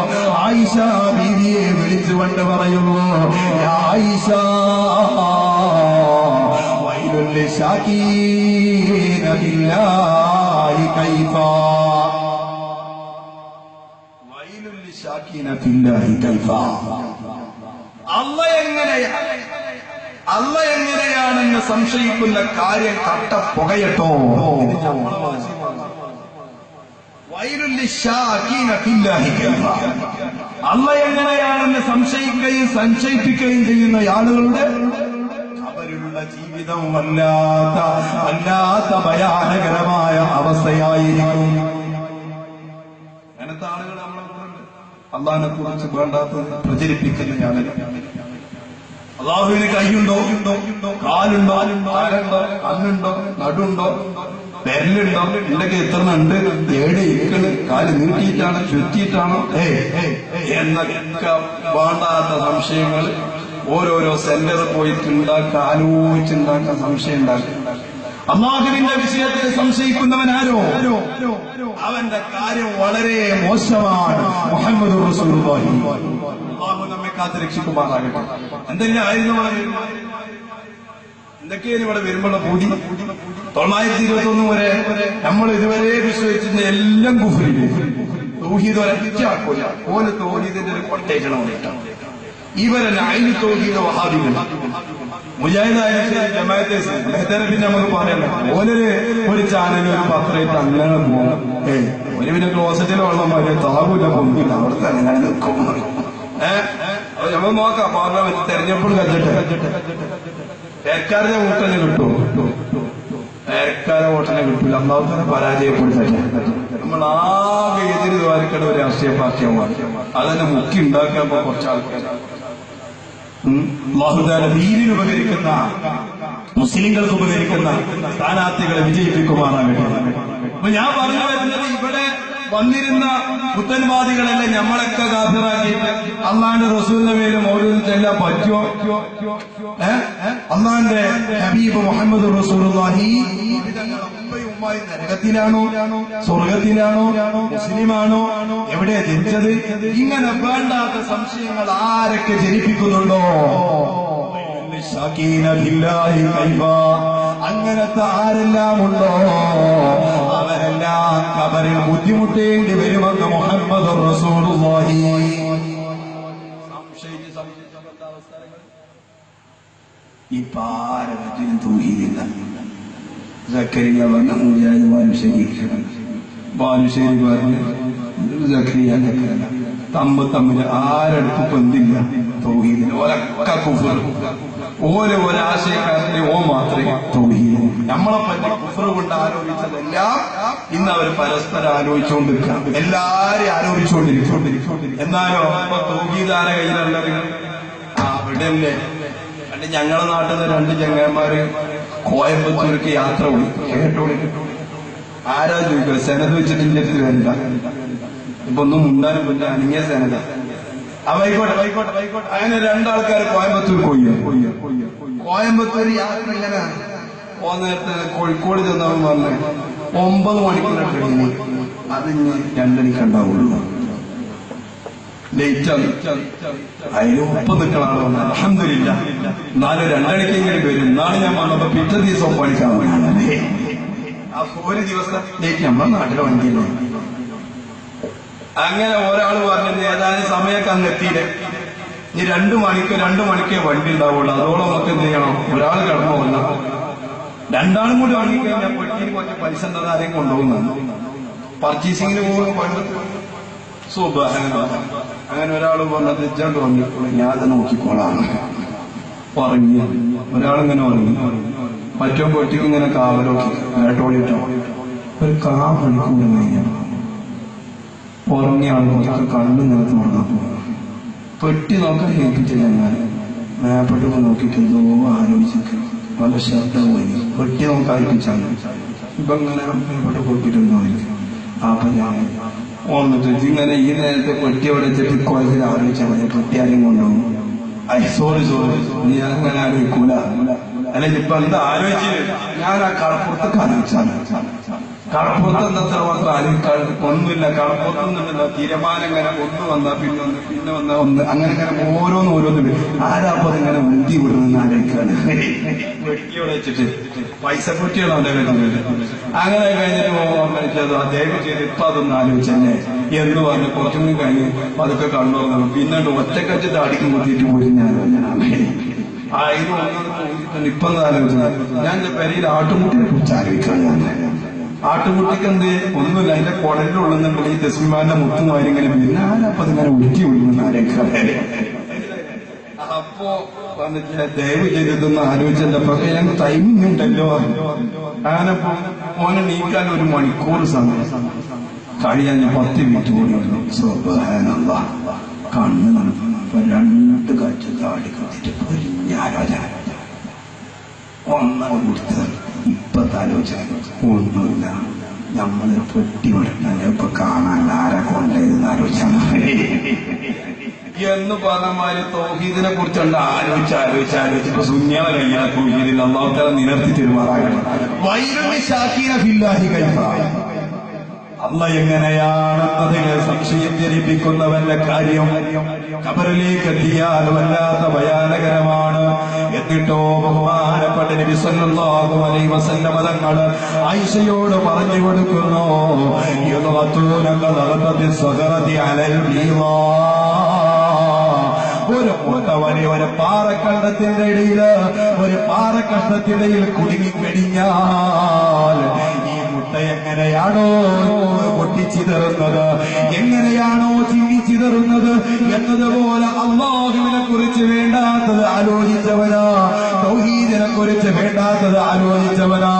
ആയിഷ ബീവിയെ വിളിച്ചുകൊണ്ട് പറയുന്നു, ആയിഷ വൈലുൽ ലിശാകീന ബില്ലാഹി കൈഫാ അല്ല എങ്ങനെയാണെന്ന് സംശയിക്കുന്ന കാര്യം കട്ട പുകയട്ടോ. അല്ല എങ്ങനെയാണെന്ന് സംശയിക്കുകയും സംശയിപ്പിക്കുകയും ചെയ്യുന്ന ആളുകളുടെ അവരുടെ ജീവിതം വല്ലാത്ത ഭയാനകരമായ അവസ്ഥയായിരിക്കും. അങ്ങനത്തെ ആളുകൾ അള്ളാഹിനെ കുറിച്ച് വേണ്ടാത്തത് പ്രചരിപ്പിക്കുന്ന ആളുകൾ. അള്ളാഹുവിന് കൈയുണ്ടോ, കാലുണ്ടോ, തലയുണ്ടോ, കണ്ണുണ്ടോ, നടുണ്ടോ, വിരലുണ്ടോ, ഉണ്ടെങ്കിൽ എത്ര ഉണ്ട്, ഏടെ ഇരിക്കണ്, കാല് നീട്ടിയിട്ടാണ് ചുറ്റിയിട്ടാണോ എന്നൊക്കെ വേണ്ടാത്ത സംശയങ്ങൾ ഓരോരോ സെന്ററിൽ പോയിട്ടുണ്ടാക്കുക, ആലോചിച്ചുണ്ടാക്കാൻ സംശയം ഉണ്ടാക്കുക. അള്ളാഹുവിന്റെ വിഷയത്തിൽ സംശയിക്കുന്നവനാരോ അവന്റെ കാര്യം വളരെ മോശമാണ്. മുഹമ്മദ് റസൂലുള്ളാഹി അള്ളാഹു നമ്മെ കാത്ത് രക്ഷിക്കുമാറാകട്ടെ. എന്തെല്ലായിരുന്നു എന്തൊക്കെയാണ് ഇവിടെ വരുമ്പോഴുള്ള പൂതി? 921 വരെ നമ്മൾ ഇതുവരെ വിശ്വസിച്ചിരുന്ന എല്ലാം കുഫ്രി. തൗഹീദ് ഒരൊറ്റ ആക്കൂല. ഓല് തൗഹീദിന്റെ ഒരു കൊട്ടേഷൻ വന്നിട്ടാണ്. ഇവരല്ല അയിന് തൗഹീദ് വഹാബികൾ. മുജാഹിദായാലും ശരി, ജമാഅത്തെ ബഹ്തറെ പിന്നെ നമുക്ക് പറയാം. ഒരു ചാനൽ ഒരു പത്രമായിട്ട് അങ്ങനെ പോകും. ഒരു പിന്നെ ക്ലോസറ്റിൽ വെള്ളം പോലെ താകൂല പൊന്തില്ല, അവിടുത്തെ അങ്ങനെ നിൽക്കും. അപ്പൊ നമ്മൾ നോക്കാം, പാർലമെന്റ് തെരഞ്ഞെടുപ്പ് കഴിച്ചിട്ട് പേരക്കാരുടെ വോട്ടന്നെ കിട്ടുമോ? പേരക്കാരെ വോട്ടന്നെ കിട്ടില്ല. അന്നാമത്തെ പരാജയപ്പെടുത്തില്ല. നമ്മൾ ആകെ എതിര് ദ്വാരക്കേണ്ട ഒരു രാഷ്ട്രീയ പാർട്ടിയാവാൻ അതന്നെ മുക്കി ഉണ്ടാക്കുമ്പോ കുറച്ച് ആൾക്കാർ അല്ലാഹുതആല ദീനിന് ഉപകരിക്കുന്ന, മുസ്ലിങ്ങൾക്ക് ഉപകരിക്കുന്ന സ്ഥാനാർത്ഥികളെ വിജയിപ്പിക്കുമാറാകട്ടെ. അപ്പൊ ഞാൻ പറഞ്ഞു വരുന്നത്, ഇവിടെ വന്നിരുന്ന പുത്തൻവാദികളെല്ലാം നമ്മളൊക്കെ കാഫിറാക്കിയിട്ട് അള്ളാന്റെ റസൂലിന്റെ പേര് മൗലൂദ് ചെല്ലാൻ പറ്റുമോ? അള്ളാന്റെ ഹബീബ് മുഹമ്മദ് റസൂലുള്ളാഹി ഉമ്മയും നരകത്തിലാണോ സ്വർഗത്തിലാണോ മുസ്ലിമാണോ എവിടെ ജനിച്ചത്? ഇങ്ങനെ വേണ്ടാത്ത സംശയങ്ങൾ ആരൊക്കെ ജനിപ്പിക്കുന്നുണ്ടോ? അങ്ങനത്തെ ആരെല്ലാം ഉണ്ടോ അവരെല്ലാം ഖബറിൽ ബുദ്ധിമുട്ടേണ്ടി വരുമെന്ന് മുഹമ്മദ് റസൂലുള്ളാഹി. ഈ പാരവറ്റിനും തൗഹീദില്ല. സക്കരിയ പറഞ്ഞ മുജാഹിദ് ബാലുശ്ശേരി പറഞ്ഞു സക്കരിയ തമ്മിൽ ആരടുത്ത് ബന്ധില്ല തൗഹീദിന്. ഓരൊക്കെ കുഫർ, ഒരാശയക്കാരന്റെ മാത്രമേ തൗഹീദ്. നമ്മളെ പറ്റി കുഫർ കൊണ്ട് ആലോചിച്ചതെല്ലാം ഇന്ന് അവർ പരസ്പരം ആലോചിച്ചുകൊണ്ടിരിക്കാം, എല്ലാരും ആലോചിച്ചുകൊണ്ടിരിക്കും. എന്നാലോ അപ്പൊ തൗഹീദ് ആരെ കയ്യിലുള്ളത്? അവിടെ അല്ലേ. അല്ലെ ഞങ്ങളെ നാട്ടിൽ നിന്ന് 2 ചങ്ങന്മാര് കോയമ്പത്തൂർക്ക് യാത്ര പോയി. കേട്ടോളി, ആരാ ചോദിക്കുക? സെനത് വെച്ചിട്ട് ഇന്റെ അടുത്ത് വരണ്ട, ഇപ്പൊ ഒന്നും ഉണ്ടാനും പറ്റില്ല, അനങ്ങിയ സെനത. ആയിക്കോട്ടെ. അങ്ങനെ 2 ആൾക്കാർ കോയമ്പത്തൂർ പോയി. കോയമ്പത്തൂർ യാത്ര ഇങ്ങനെ നേരത്തെ കോഴിക്കോട് ചെന്നവൻ പറഞ്ഞ് 9 മണിക്കുള്ള ട്രെയിന് അത് ഇനി 2 മണിക്ക് ഉണ്ടാവുള്ളൂ. ലേറ്റാണ്. അതിന് ഒപ്പം നിൽക്കണാളോ അൽഹംദുലില്ലാ. എന്നാലും 2 മണിക്ക് ഇങ്ങനെ വരും. നാളെ ഞാൻ വന്നപ്പോ പിറ്റേ ദിവസം പഠിക്കാൻ ഒരു ദിവസം ലേറ്റ്. നമ്മളെ നാട്ടിലെ വണ്ടിയല്ലേ. അങ്ങനെ ഒരാൾ പറഞ്ഞത് ഏതാനും സമയമൊക്കെ അങ്ങ് എത്തിയില്ലേ, ഇനി 2 മണിക്കേ വണ്ടി ഉണ്ടാവുള്ളൂ, അതോളം നമുക്ക് എന്ത് ചെയ്യണം, ഒരാൾ കടന്നു പോകണം. 2 ആളും കൂടി വണ്ടി കഴിഞ്ഞാൽ പെട്ടിയിൽ കുറച്ച് പൈസ ഉണ്ടത് ആരെയും കൊണ്ടുപോകുന്നു. പർച്ചേസിങ്ങിന് പോകുന്ന അങ്ങനെ ഒരാൾ പറഞ്ഞത് ഇജ്ജാണ്ട് വന്നിട്ടുള്ളൂ, ഞാൻ അത് നോക്കിക്കോളാം പറഞ്ഞു. ഒരാളിങ്ങനെ പറഞ്ഞു, മറ്റോ പെട്ടിക്ക് ഇങ്ങനെ കാവലോക്കി കേട്ടോളിട്ടോ. ഒരു 1/4 മണിക്കൂർ കഴിഞ്ഞ ഉറങ്ങിയ ആളുകൾക്ക് കണ്ണു ഇങ്ങനെ തുറന്നു. പെട്ടി നോക്കാൻ കേൾപ്പിച്ചില്ല. ഞാൻ മേപ്പെട്ടു നോക്കിയിട്ട് എന്തോ ആലോചിച്ചു. നല്ല ശബ്ദം പോയി. പെട്ടി നോക്കാൻ ഏൽപ്പിച്ചാണ്. ഇപ്പൊ ഇങ്ങനെ മേപ്പെട്ട് കൊടുത്തിട്ടുണ്ടോ? അപ്പൊ ഞാൻ ഓർന്നിട്ട് ഇങ്ങനെ ഈ നേരത്തെ പെട്ടി അവിടെ വെച്ചിട്ട് കോളേജിൽ ആലോചിച്ചാൽ മതി, പെട്ടി ആരെയും കൊണ്ടുപോകും. സോറി നീ അങ്ങനെ ആലോചിക്കൂല. അല്ലെങ്കിൽ ഇപ്പൊ എന്താ ആലോചിച്ച് ഞാൻ ആ കടപ്പുറത്തൊക്കെ ആലോചിച്ചാണ്. കടപ്പുറത്ത് എന്താ മാത്രം ആലോചിക്കാൻ ഒന്നുമില്ല. കടപ്പുറത്തുനിന്നുണ്ടല്ലോ തീരുമാനം ഇങ്ങനെ ഒന്ന് വന്നാ പിന്നെ വന്ന ഒന്ന് അങ്ങനെ ഓരോന്ന് ആരാപ്പോ ഇങ്ങനെ ഉന്തി വിടുന്ന ആലോചിക്കാണ്. പെട്ടിയോടെ വെച്ചിട്ട് പൈസ പെട്ടിയാണ് അവന്റെ കയ്യിൽ. അങ്ങനെ കഴിഞ്ഞിട്ട് ഓർമ്മിച്ചത് ദയവ് ചെയ്ത് ഇപ്പൊ അതൊന്നും ആലോചിച്ചല്ലേ എന്ന് പറഞ്ഞ് കുറച്ചും കൂടി കഴിഞ്ഞ് അതൊക്കെ കണ്ടുവന്നു. പിന്നീട് ഒറ്റക്കച്ചിട്ട് അടിക്കും കുത്തിയിട്ട് പോയി ഞാൻ ഇപ്പൊ ആലോചിച്ചത്. ഞാൻ എന്റെ പെരയിൽ ആട്ടുമുട്ടിനെ കുറിച്ച് ആലോചിക്കാണ്. ഞാൻ ആട്ടുമുട്ടിക്ക് എന്ത് ഒന്നുമില്ല, അതിന്റെ കുടലിലുള്ളുന്നുണ്ടെങ്കിൽ ഈ ദസ്മിമാരുടെ മുത്തുമാരി ഇങ്ങനെ പിന്നെ ആരപ്പോ അതിങ്ങനെ ഉരുട്ടി വിടുന്ന ആരെയൊക്കെ. അപ്പോ ദയവ് ചെയ്തൊന്ന് ആലോചിച്ചപ്പോ ഞങ്ങൾക്ക് ടൈമിംഗ് ഉണ്ടല്ലോ. അങ്ങനെപ്പോ മോനെ നീക്കാൻ 1 മണിക്കൂർ സമയം കഴിയാൻ 10 മിനിറ്റ് കൂടി ഉള്ളു. സുബ്ഹാനല്ലാഹ്. കണ്ണ് നടന്നപ്പോ 2 കാഴ്ച താടി കത്തിട്ട് പൊരിഞ്ഞാലോചന ഒന്നാം കൊടുത്ത് ഇപ്പത്തെ ആലോചന ഒന്നുമില്ല. നമ്മളൊരു പെട്ടി കൊടുക്കണം ഇപ്പൊ കാണാൻ ആരെ കൊണ്ടേന്ന് ആലോചിച്ചാണ് എന്ന് പറഞ്ഞമാര് തൗഹീദിനെ കുറിച്ചുണ്ട്. ആലോചിച്ചിപ്പോ സുന്യാളെ കയ്യാ തൗഹീദിൽ അല്ലാഹു തആല നിലർത്തി തരുമാറാകണം. അല്ല എങ്ങനെയാണ് അതിനെ സംശയം ജനിപ്പിക്കുന്നവന്റെ കാര്യം. ഖബറിലേക്ക് എത്തിയാൽ വല്ലാത്ത ഭയാനകരമാണ്. എന്നിട്ടോ ബഹുമാനപ്പെട്ട നബി സല്ലല്ലാഹു അലൈഹി വസല്ലം തങ്ങൾ ആയിഷയോട് പറഞ്ഞു കൊടുക്കുന്നു, ഒരു മുട്ടവനെ ഒരു പാറക്കണ്ടത്തിന്റെ ഇടയിൽ കുടുങ്ങിക്കഴിഞ്ഞാൽ ഈ മുട്ട എങ്ങനെയാണോ പൊട്ടിച്ചിതറുന്നത്, എങ്ങനെയാണോ ചിന്നിച്ചിതറുന്നത് എന്നതുപോലെ അല്ലാഹുവിനെ കുറിച്ച് വേണ്ടാത്തത് ആലോചിച്ചവനാ, തൗഹീദിനെ കുറിച്ച് വേണ്ടാത്തത് ആലോചിച്ചവനാ,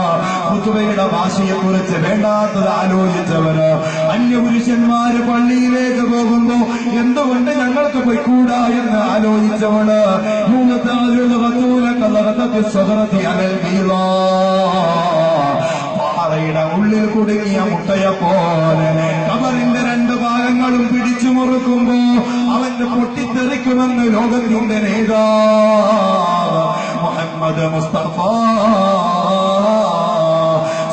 ഖുതുബയുടെ ഭാഷയെ കുറിച്ച് വേണ്ടാത്തത് ആലോചിച്ചവന്, അന്യപുരുഷന്മാര് പള്ളിയിലേക്ക് പോകുമ്പോ എന്തുകൊണ്ട് ഞങ്ങൾക്ക് പോയിക്കൂടാ എന്ന് ആലോചിച്ചവണ്, പാറയുടെ ഉള്ളിൽ കുടുങ്ങിയ മുട്ടയെ പോലെ ഖബറിന്റെ 2 ഭാഗങ്ങളും പിടിച്ചു മുറുക്കുമ്പോ അവന്റെ പൊട്ടിത്തെറിക്കുമെന്ന് ലോകത്തിന്റെ നേതാവ് മുഹമ്മദ് മുസ്തഫ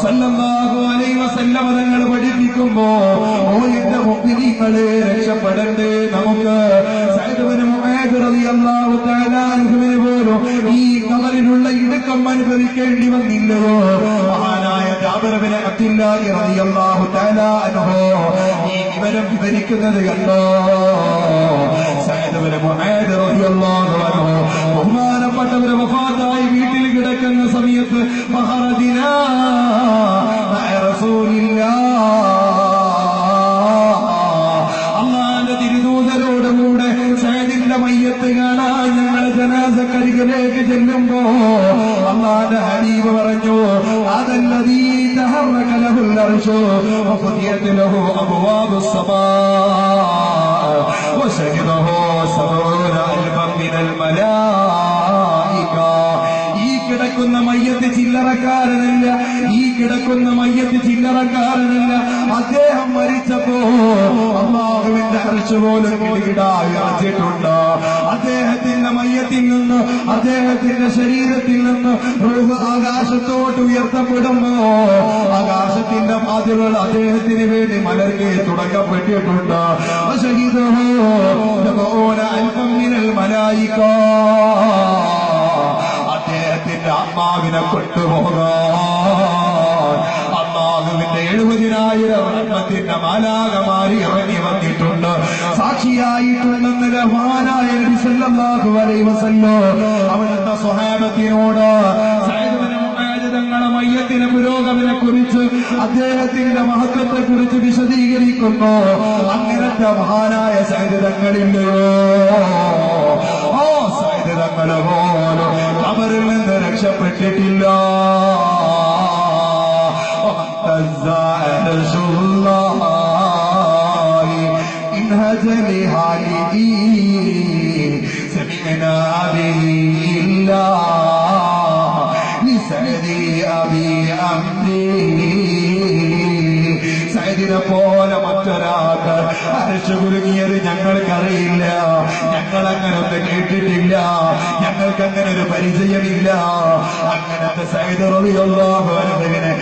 സല്ലല്ലാഹു അലൈഹി വസല്ലം തങ്ങൾ പഠിപ്പിക്കുമ്പോ, ഓ എന്റെ മുഅ്മിനീങ്ങളെ രക്ഷപ്പെടണ്ടേ നമുക്ക്. സഅദ് ഇബ്നു മുആദ് റളിയല്ലാഹു തആല അൻഹുവിന് പോലും ഈ ഖബറിലുള്ള ഇടുക്കം അനുഭവിക്കേണ്ടി വന്നില്ലയോ? മഹാനായ ജാബിർ ഇബ്നു അബ്ദുല്ലാഹ് റളിയല്ലാഹു തആല അൻഹു ഈ വിവരം വിവരിക്കുന്നത് കണ്ടോ? സഅദ് ഇബ്നു മുആദ് റളിയല്ലാഹു അൻഹു ബഹുമാനപ്പെട്ടവരെ വഫാത്തായി വീട്ടിൽ കിടക്കുന്ന സമയത്ത് ഫഖറദിനാ അള്ളാന്റെ തിരുദൂതൻ ചെല്ലുമ്പോ അല്ലാഹുവിന്റെ ഹബീബ് പറഞ്ഞു അതല്ലദീ തഹറക ലഹുൽ അർശു വഫതിയത് ലഹു അബ്വാബുസ് സമാ വശഹിദഹു സബഊന അൽഫൻ മിനൽ മലായിക. ഈ കിടക്കുന്ന മയ്യത്ത് ചില്ലറക്കാരനല്ല, ഈ കിടക്കുന്ന മയ്യത്ത് ചില്ലറക്കാരനല്ല. അദ്ദേഹം മരിച്ചപ്പോ അല്ലാഹുവിന്റെ അർശ് പോലും കിടുകിടായി അടച്ചിട്ടുണ്ട്. അദ്ദേഹത്തിന്റെ മയ്യത്തിൽ നിന്ന്, അദ്ദേഹത്തിന്റെ ശരീരത്തിൽ നിന്ന് റൂഹ് ആകാശത്തോട്ട് ഉയർത്തപ്പെടുമ്പോ ആകാശത്തിന്റെ വാതിലുകൾ അദ്ദേഹത്തിന് വേണ്ടി മലർക്കെ തുടങ്ങപ്പെട്ടിട്ടുണ്ട്. അദ്ദേഹത്തിന്റെ ആത്മാവിനെ കൊണ്ടുപോകാൻ അല്ലാഹുവിന്റെ 70,000 റഹ്മത്തിന്റെ മാലാകമാരി ഇറങ്ങി വന്നിട്ടുണ്ട്, സാക്ഷിയായിട്ടുണ്ടെന്ന് മഹാനായ നബി സല്ലല്ലാഹു അലൈഹി വസല്ലം അവിടുത്തെ സ്വഹാബത്തിനോട് തങ്ങളുടെ മയ്യത്തിന്റെ പുരോഗമനെ കുറിച്ച്, അദ്ദേഹത്തിന്റെ മഹത്വത്തെ കുറിച്ച് വിശദീകരിക്കുന്നു. അങ്ങനത്തെ മഹാനായ സയ്യിദ് തങ്ങളില്ലയോ? ഓ സയ്യിദ് തങ്ങളെ പോലും ഖബറിൽ നിന്ന് രക്ഷപ്പെട്ടിട്ടില്ല. സയ്യിദിനെ പോലെ മറ്റൊരാൾക്ക് അരച്ചു കുലുങ്ങിയത് ഞങ്ങൾക്കറിയില്ല, ഞങ്ങളങ്ങനെ ഒന്ന് കേട്ടിട്ടില്ല, ഞങ്ങൾക്കങ്ങനെ ഒരു പരിചയമില്ല. അങ്ങനത്തെ സയ്യിദ് റളിയല്ലാഹു അൻഹുവിനെ